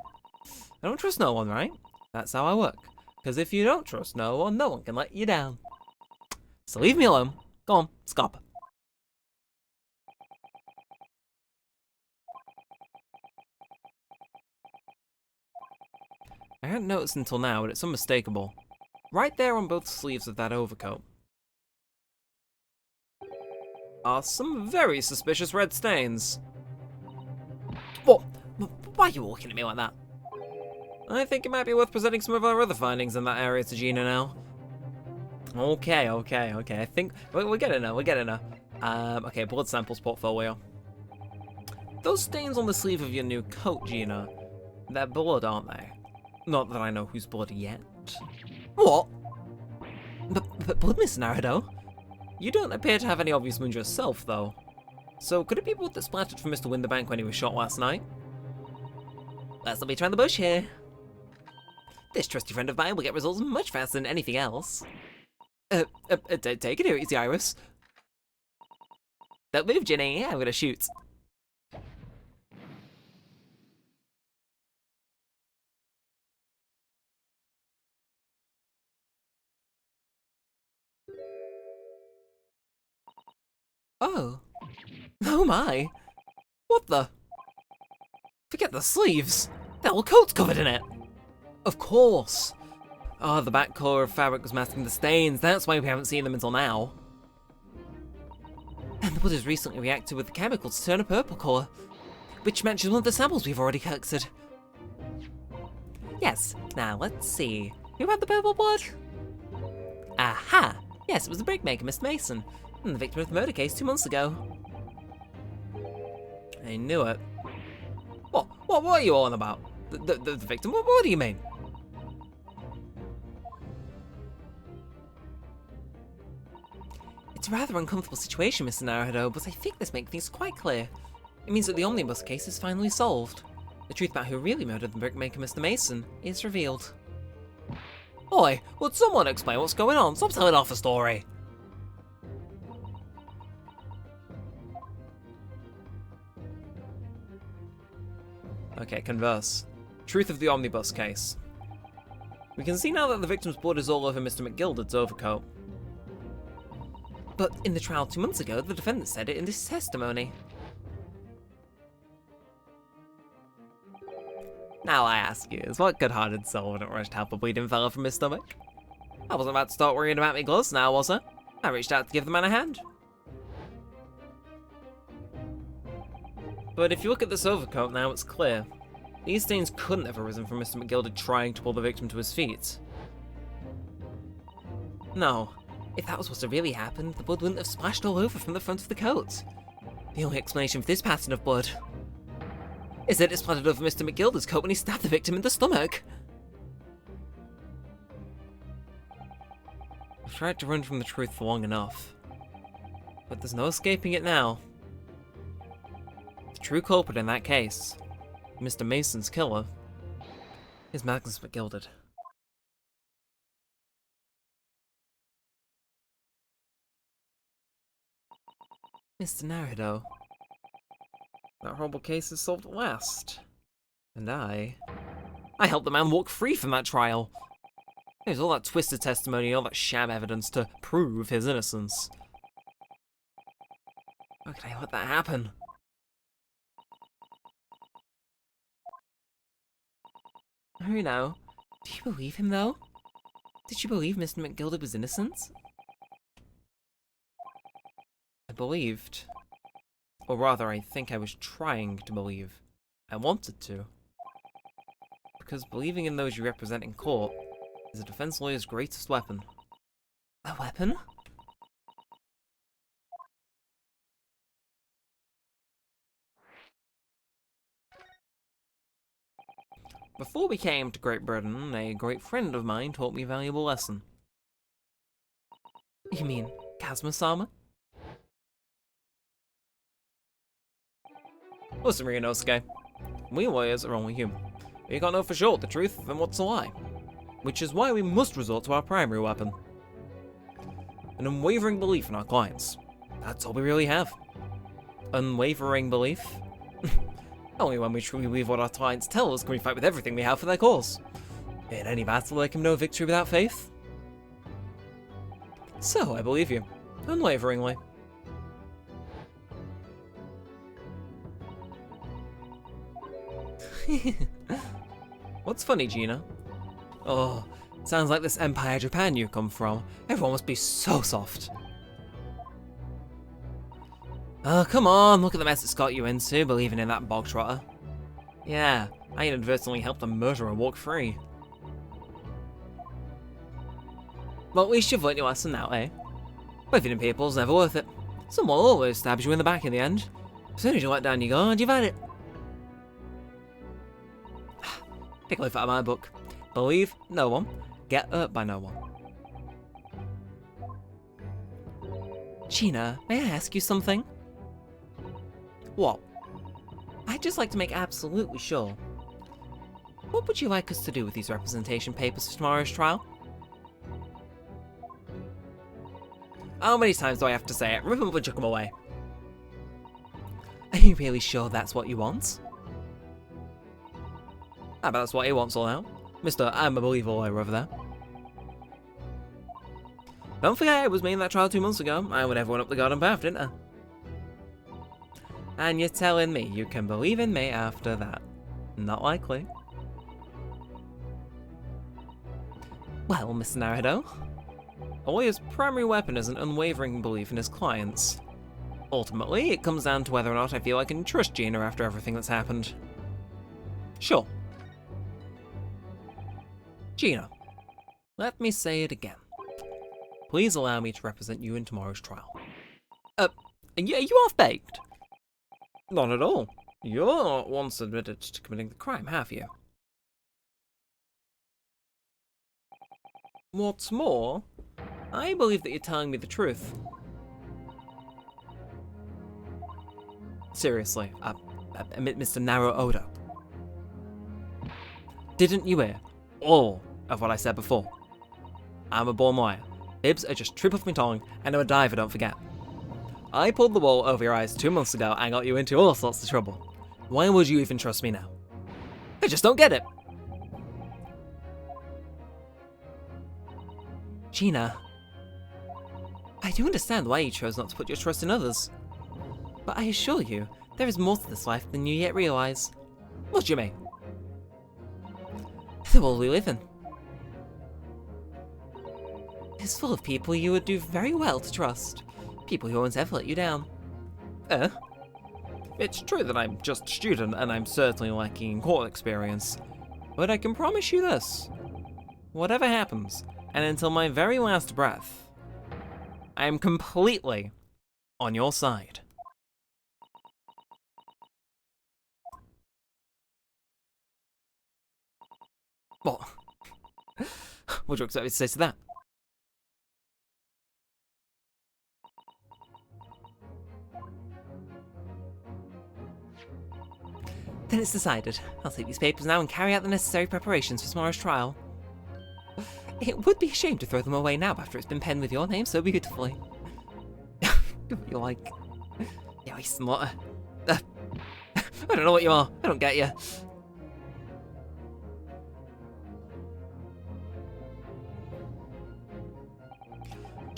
I don't trust no one, right? That's how I work. Because if you don't trust no one can let you down. So leave me alone. Go on, stop. I hadn't noticed until now, but it's unmistakable. Right there on both sleeves of that overcoat are some very suspicious red stains. What? Why are you looking at me like that? I think it might be worth presenting some of our other findings in that area to Gina now. Okay. I think we're getting there. Okay, blood samples portfolio. Those stains on the sleeve of your new coat, Gina, they're blood, aren't they? Not that I know whose blood yet. What? But blood, Miss Naruto? You don't appear to have any obvious wounds yourself, though. So could it be blood that splattered from Mr. Winterbank when he was shot last night? Let's not be around the bush here. This trusty friend of mine will get results much faster than anything else. Take it easy, Iris. Don't move, Ginny. I'm gonna shoot. Oh. Oh my. What the? Forget the sleeves. The whole coat's covered in it. Of course. Ah, the back core of fabric was masking the stains. That's why we haven't seen them until now. And the blood has recently reacted with the chemicals to turn a purple colour, which matches one of the samples we've already collected. Yes. Now, let's see. Who had the purple blood? Aha! Yes, it was the brickmaker, Mr. Mason, and the victim of the murder case 2 months ago. I knew it. What are you all on about? The victim? What do you mean? It's a rather uncomfortable situation, Mr. Naruto, but I think this makes things quite clear. It means that the omnibus case is finally solved. The truth about who really murdered the brickmaker, Mr. Mason, is revealed. Oi, would someone explain what's going on? Stop telling off a story. Okay, converse. Truth of the omnibus case. We can see now that the victim's blood is all over Mr. McGilder's overcoat. But in the trial 2 months ago, the defendant said it in his testimony. Now I ask you, is what good-hearted soul wouldn't rush to help a bleeding fellow from his stomach? I wasn't about to start worrying about me gloves now, was I? I reached out to give the man a hand. But if you look at this overcoat now, it's clear. These stains couldn't have arisen from Mr. McGilder trying to pull the victim to his feet. No. If that was what had really happened, the blood wouldn't have splashed all over from the front of the coat. The only explanation for this pattern of blood is that it splattered over Mr. McGilder's coat when he stabbed the victim in the stomach. I've tried to run from the truth for long enough, but there's no escaping it now. The true culprit in that case, Mr. Mason's killer, is Magnus McGilder. Mr. Naruto, that horrible case is solved at last. And I helped the man walk free from that trial. There's all that twisted testimony, all that sham evidence to prove his innocence. How could I let that happen? Oh no. Do you believe him, though? Did you believe Mr. McGilder was innocent? I believed. Or rather, I think I was trying to believe. I wanted to. Because believing in those you represent in court is a defense lawyer's greatest weapon. A weapon? Before we came to Great Britain, a great friend of mine taught me a valuable lesson. You mean Kazuma-sama? Listen, Ryunosuke. We lawyers are only human. We can't know for sure the truth and what's a lie. Which is why we must resort to our primary weapon. An unwavering belief in our clients. That's all we really have. Unwavering belief? Only when we truly believe what our clients tell us can we fight with everything we have for their cause. In any battle, there can be no victory without faith. So, I believe you. Unwaveringly. What's funny, Gina? Oh, sounds like this Empire Japan you come from. Everyone must be so soft. Oh, come on, look at the mess it's got you into, believing in that bog trotter. Yeah, I inadvertently helped a murderer walk free. Well, at least you've learnt your lesson now, eh? Believing in people's never worth it. Someone always stabs you in the back in the end. As soon as you let down your guard, you've had it. Take a leaf out of my book. Believe no one, get hurt by no one. Gina, may I ask you something? What? I'd just like to make absolutely sure. What would you like us to do with these representation papers for tomorrow's trial? How many times do I have to say it? Rip them up and chuck them away. Are you really sure that's what you want? I bet that's what he wants all out. Mr. I'm a believer lawyer over there. Don't forget, it was me in that trial 2 months ago. I would everyone up the garden path, didn't I? And you're telling me you can believe in me after that? Not likely. Well, Mr. Naruto, a lawyer's primary weapon is an unwavering belief in his clients. Ultimately, it comes down to whether or not I feel I can trust Gina after everything that's happened. Sure. Gina, let me say it again. Please allow me to represent you in tomorrow's trial. Are you half-baked? Not at all. You're not once admitted to committing the crime, have you? What's more, I believe that you're telling me the truth. Seriously, Mr. Naro Odo. Didn't you hear all of what I said before? I'm a born liar. Fibs are just trip off my tongue, and I'm a diver, don't forget. I pulled the wool over your eyes 2 months ago and got you into all sorts of trouble. Why would you even trust me now? I just don't get it. Gina, I do understand why you chose not to put your trust in others. But I assure you, there is more to this life than you yet realize. What do you mean? The world we live in. It's full of people you would do very well to trust. People who won't ever let you down. It's true that I'm just a student and I'm certainly lacking in court experience. But I can promise you this. Whatever happens, and until my very last breath, I am completely on your side. What? What do you expect me to say to that? Then it's decided. I'll take these papers now and carry out the necessary preparations for tomorrow's trial. It would be a shame to throw them away now after it's been penned with your name so beautifully. You're like... You're a smarter. I don't know what you are. I don't get you.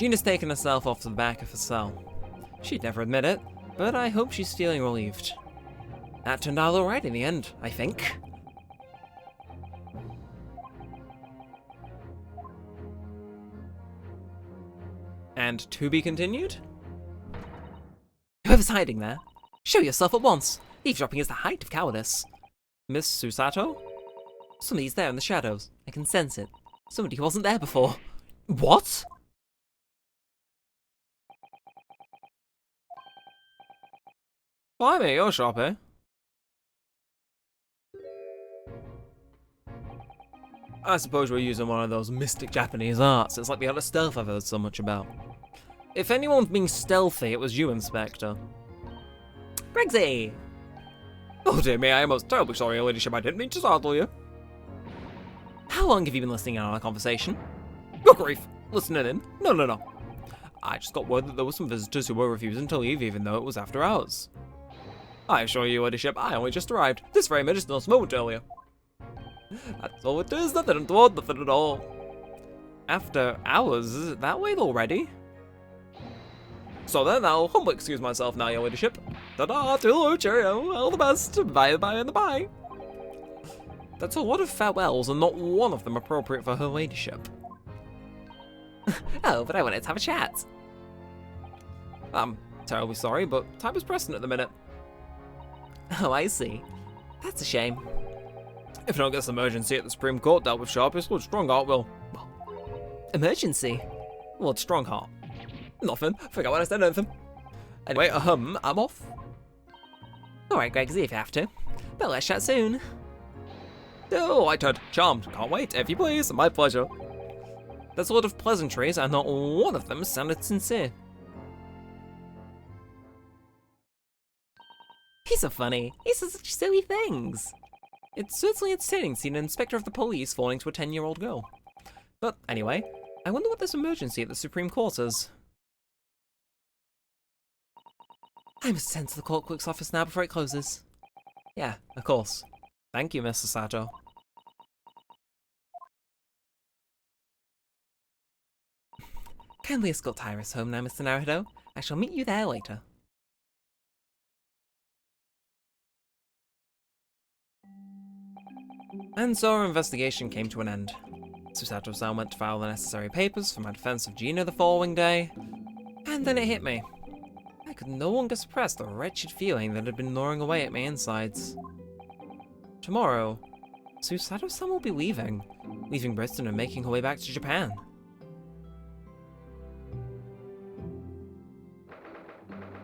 Gina's taken herself off to the back of her cell. She'd never admit it, but I hope she's feeling relieved. That turned out alright in the end, I think. And to be continued? Whoever's hiding there, show yourself at once! Eavesdropping is the height of cowardice. Miss Susato? Somebody's there in the shadows. I can sense it. Somebody who wasn't there before. What? Blimey, you're sharp, eh? I suppose we're using one of those mystic Japanese arts. It's like the other stealth I've heard so much about. If anyone's being stealthy, it was you, Inspector. Brexy! Oh dear me, I am most terribly sorry, Your Ladyship. I didn't mean to startle you. How long have you been listening in on our conversation? Good grief! Listening in? No. I just got word that there were some visitors who were refusing to leave even though it was after hours. I assure you, Your Ladyship, I only just arrived. This very minute, just a moment earlier. That's all it is, nothing untoward, nothing at all. After hours? Is it that late already? So then, I'll humbly excuse myself now, Your Ladyship. Ta-da, toodaloo, cheerio, all the best, bye and bye. That's a lot of farewells, and not one of them appropriate for Her Ladyship. Oh, but I wanted to have a chat. I'm terribly sorry, but time is pressing at the minute. Oh, I see. That's a shame. If not this emergency at the Supreme Court dealt with sharpest, Lord Strongheart will... Well, emergency? Lord Strongheart? Nothing. Forgot what I said, anything. Anyway, I'm off. Alright, Greg, see if you have to. But let's chat soon. Oh, I turned charmed. Can't wait. If you please, my pleasure. There's a lot of pleasantries, and not one of them sounded sincere. He's so funny. He says such silly things. It's certainly entertaining seeing an inspector of the police falling to a 10-year-old girl. But anyway, I wonder what this emergency at the Supreme Court is. I must send to the court clerk's office now before it closes. Yeah, of course. Thank you, Miss Susato. Kindly escort Tyrus home now, Mr. Naruto. I shall meet you there later. And so our investigation came to an end. Susato-san went to file the necessary papers for my defense of Gina the following day, and then it hit me. I could no longer suppress the wretched feeling that had been gnawing away at my insides. Tomorrow, Susato-san will be leaving Bristol and making her way back to Japan.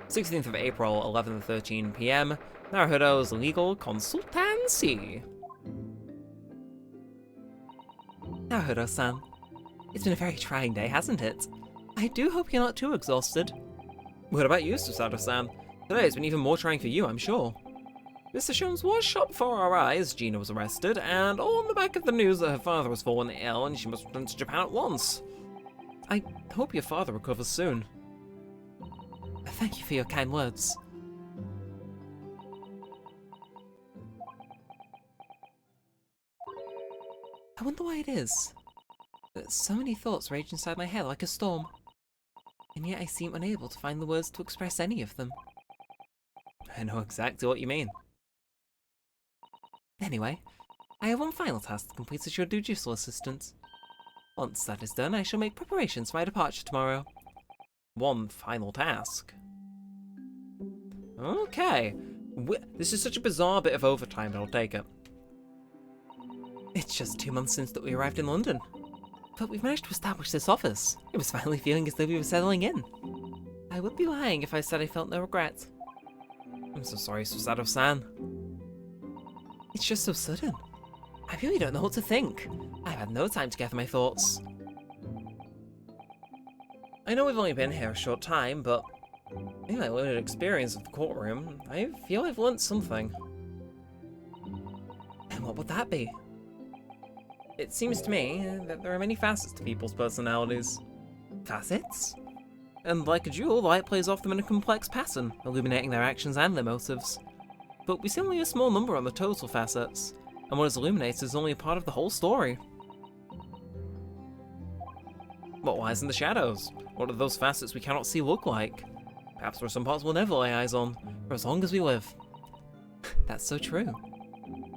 16th of April, 11:13 PM, Naruto's legal consultancy. Naruto-san, it's been a very trying day, hasn't it? I do hope you're not too exhausted. What about you, Susato-san? Today has been even more trying for you, I'm sure. Mr. Sholmes was shot before our eyes, Gina was arrested, and all on the back of the news that her father has fallen ill and she must return to Japan at once. I hope your father recovers soon. Thank you for your kind words. I wonder why it is that so many thoughts rage inside my head like a storm, and yet I seem unable to find the words to express any of them. I know exactly what you mean. Anyway, I have one final task to complete as your judicial assistant. Once that is done, I shall make preparations for my departure tomorrow. One final task? Okay. This is such a bizarre bit of overtime, but I'll take it. It's just 2 months since that we arrived in London. But we've managed to establish this office. It was finally feeling as though we were settling in. I would be lying if I said I felt no regret. I'm so sorry, Susato-san. It's just so sudden. I really don't know what to think. I've had no time to gather my thoughts. I know we've only been here a short time, but in my limited experience of the courtroom, I feel I've learnt something. And what would that be? It seems to me that there are many facets to people's personalities. Facets? And like a jewel, the light plays off them in a complex pattern, illuminating their actions and their motives. But we see only a small number on the total facets, and what is illuminated is only a part of the whole story. What lies in the shadows? What do those facets we cannot see look like? Perhaps there are some parts we'll never lay eyes on, for as long as we live. That's so true.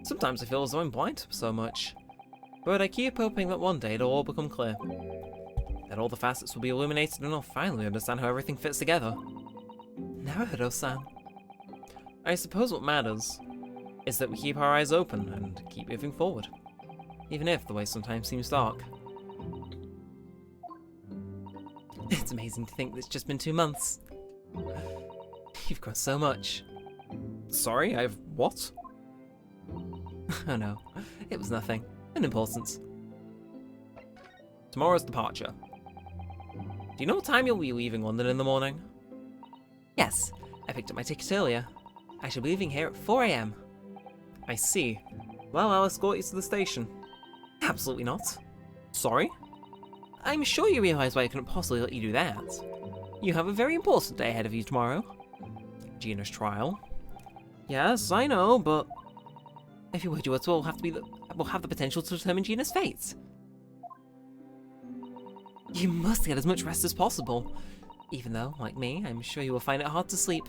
Sometimes I feel as though I'm blind to so much. But I keep hoping that one day it'll all become clear. That all the facets will be illuminated and I'll finally understand how everything fits together. Naruto-san. I suppose what matters is that we keep our eyes open and keep moving forward. Even if the way sometimes seems dark. It's amazing to think that it's just been 2 months. You've grown so much. Sorry, I've what? Oh no, it was nothing. Unimportant. Tomorrow's departure. Do you know what time you'll be leaving London in the morning? Yes, I picked up my ticket earlier. I shall be leaving here at 4 AM. I see. Well, I'll escort you to the station. Absolutely not. Sorry? I'm sure you realise why I couldn't possibly let you do that. You have a very important day ahead of you tomorrow. Gina's trial. Yes, I know, but if you were to at all will have the potential to determine Gina's fate. You must get as much rest as possible, even though, like me, I'm sure you will find it hard to sleep.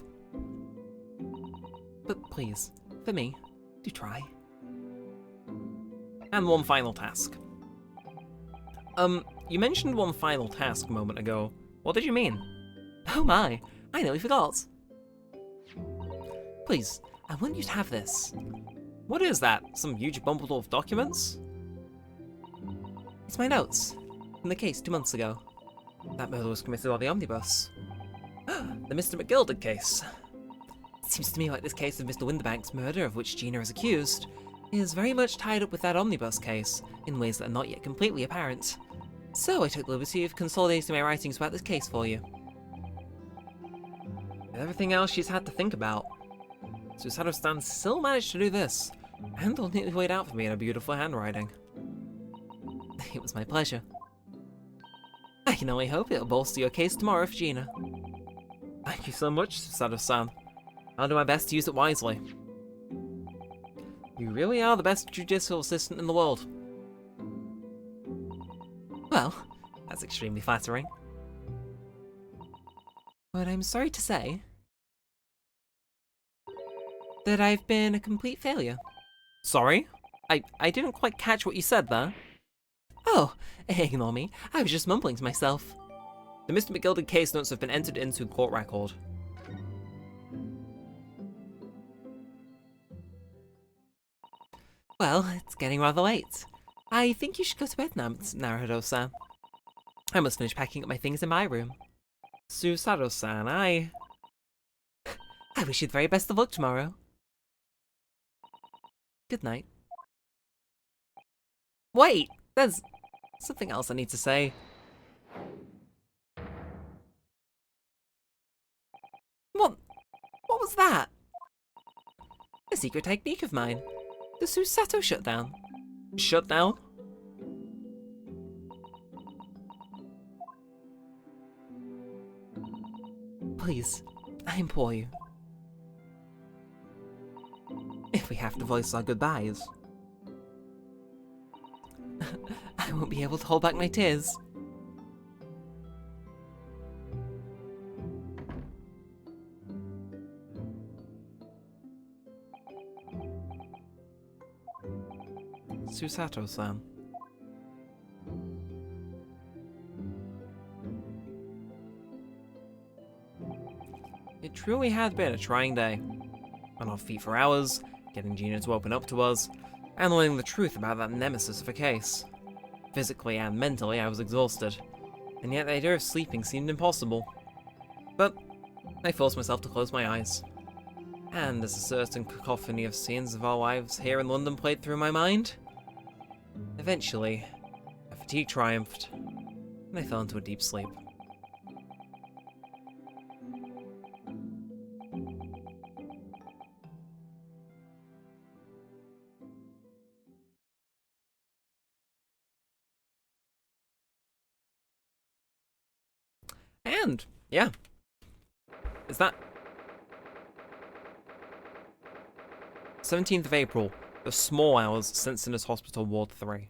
But please, for me, do try. And one final task. You mentioned one final task a moment ago. What did you mean? Oh my, I nearly forgot. Please, I want you to have this. What is that? Some huge bundle of documents? It's my notes, from the case 2 months ago. That murder was committed by the omnibus. The Mr. McGilded case. It seems to me like this case of Mr. Winterbank's murder, of which Gina is accused, is very much tied up with that omnibus case, in ways that are not yet completely apparent. So I took the liberty of consolidating my writings about this case for you. With everything else she's had to think about, Susato-san still managed to do this, and all neatly laid out for me in a beautiful handwriting. It was my pleasure. I can only hope it'll bolster your case tomorrow for Gina. Thank you so much, Susato-san. I'll do my best to use it wisely. You really are the best judicial assistant in the world. Well, that's extremely flattering. But I'm sorry to say that I've been a complete failure. Sorry? I didn't quite catch what you said there. Oh, ignore me. I was just mumbling to myself. The Mr. McGilded case notes have been entered into court record. Well, it's getting rather late. I think you should go to bed now, Naruto-san. I must finish packing up my things in my room. Susato-san, I wish you the very best of luck tomorrow. Good night. Wait! There's something else I need to say. What was that? A secret technique of mine. The Susato shutdown. Shutdown? Please, I implore you. If we have to voice our goodbyes, I won't be able to hold back my tears. Susato-san. It truly had been a trying day. On our feet for hours, getting Gina to open up to us, and learning the truth about that nemesis of a case. Physically and mentally, I was exhausted, and yet the idea of sleeping seemed impossible. But I forced myself to close my eyes, and as a certain cacophony of scenes of our lives here in London played through my mind, eventually, a fatigue triumphed, and I fell into a deep sleep. And, yeah. Is that 17th of April, the small hours since in his hospital ward 3.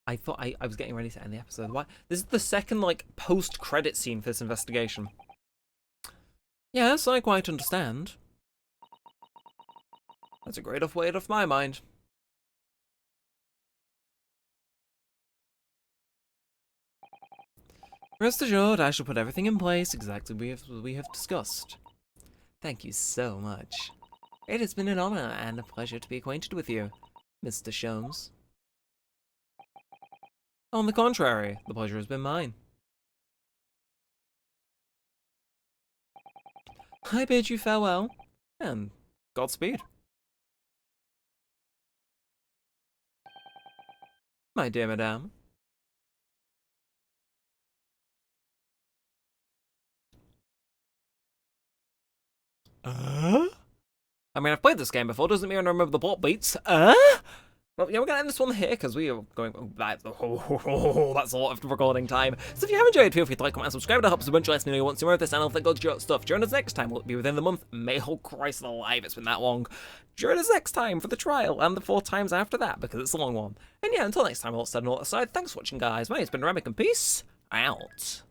I thought I was getting ready to end the episode. Why? This is the second, like, post-credit scene for this investigation. Yes, I quite understand. That's a great weight off my mind. Rest assured, I shall put everything in place exactly as we have discussed. Thank you so much. It has been an honor and a pleasure to be acquainted with you, Mr. Sholmes. On the contrary, the pleasure has been mine. I bid you farewell, and Godspeed. My dear madame. I mean, I've played this game before, doesn't mean I remember the plot beats. Well, yeah, we're going to end this one here, because we are going... that's a lot of recording time. So if you have enjoyed, feel free to like, comment, and subscribe. It helps a bunch. Let me know you want some more of this, and I'll think God's your stuff. Join us next time. Will it be within the month? May, oh Christ alive, it's been that long. Join us next time for the trial, and the 4 times after that, because it's a long one. And yeah, until next time, all said and all aside, thanks for watching, guys. My name's been Neremik, and peace out.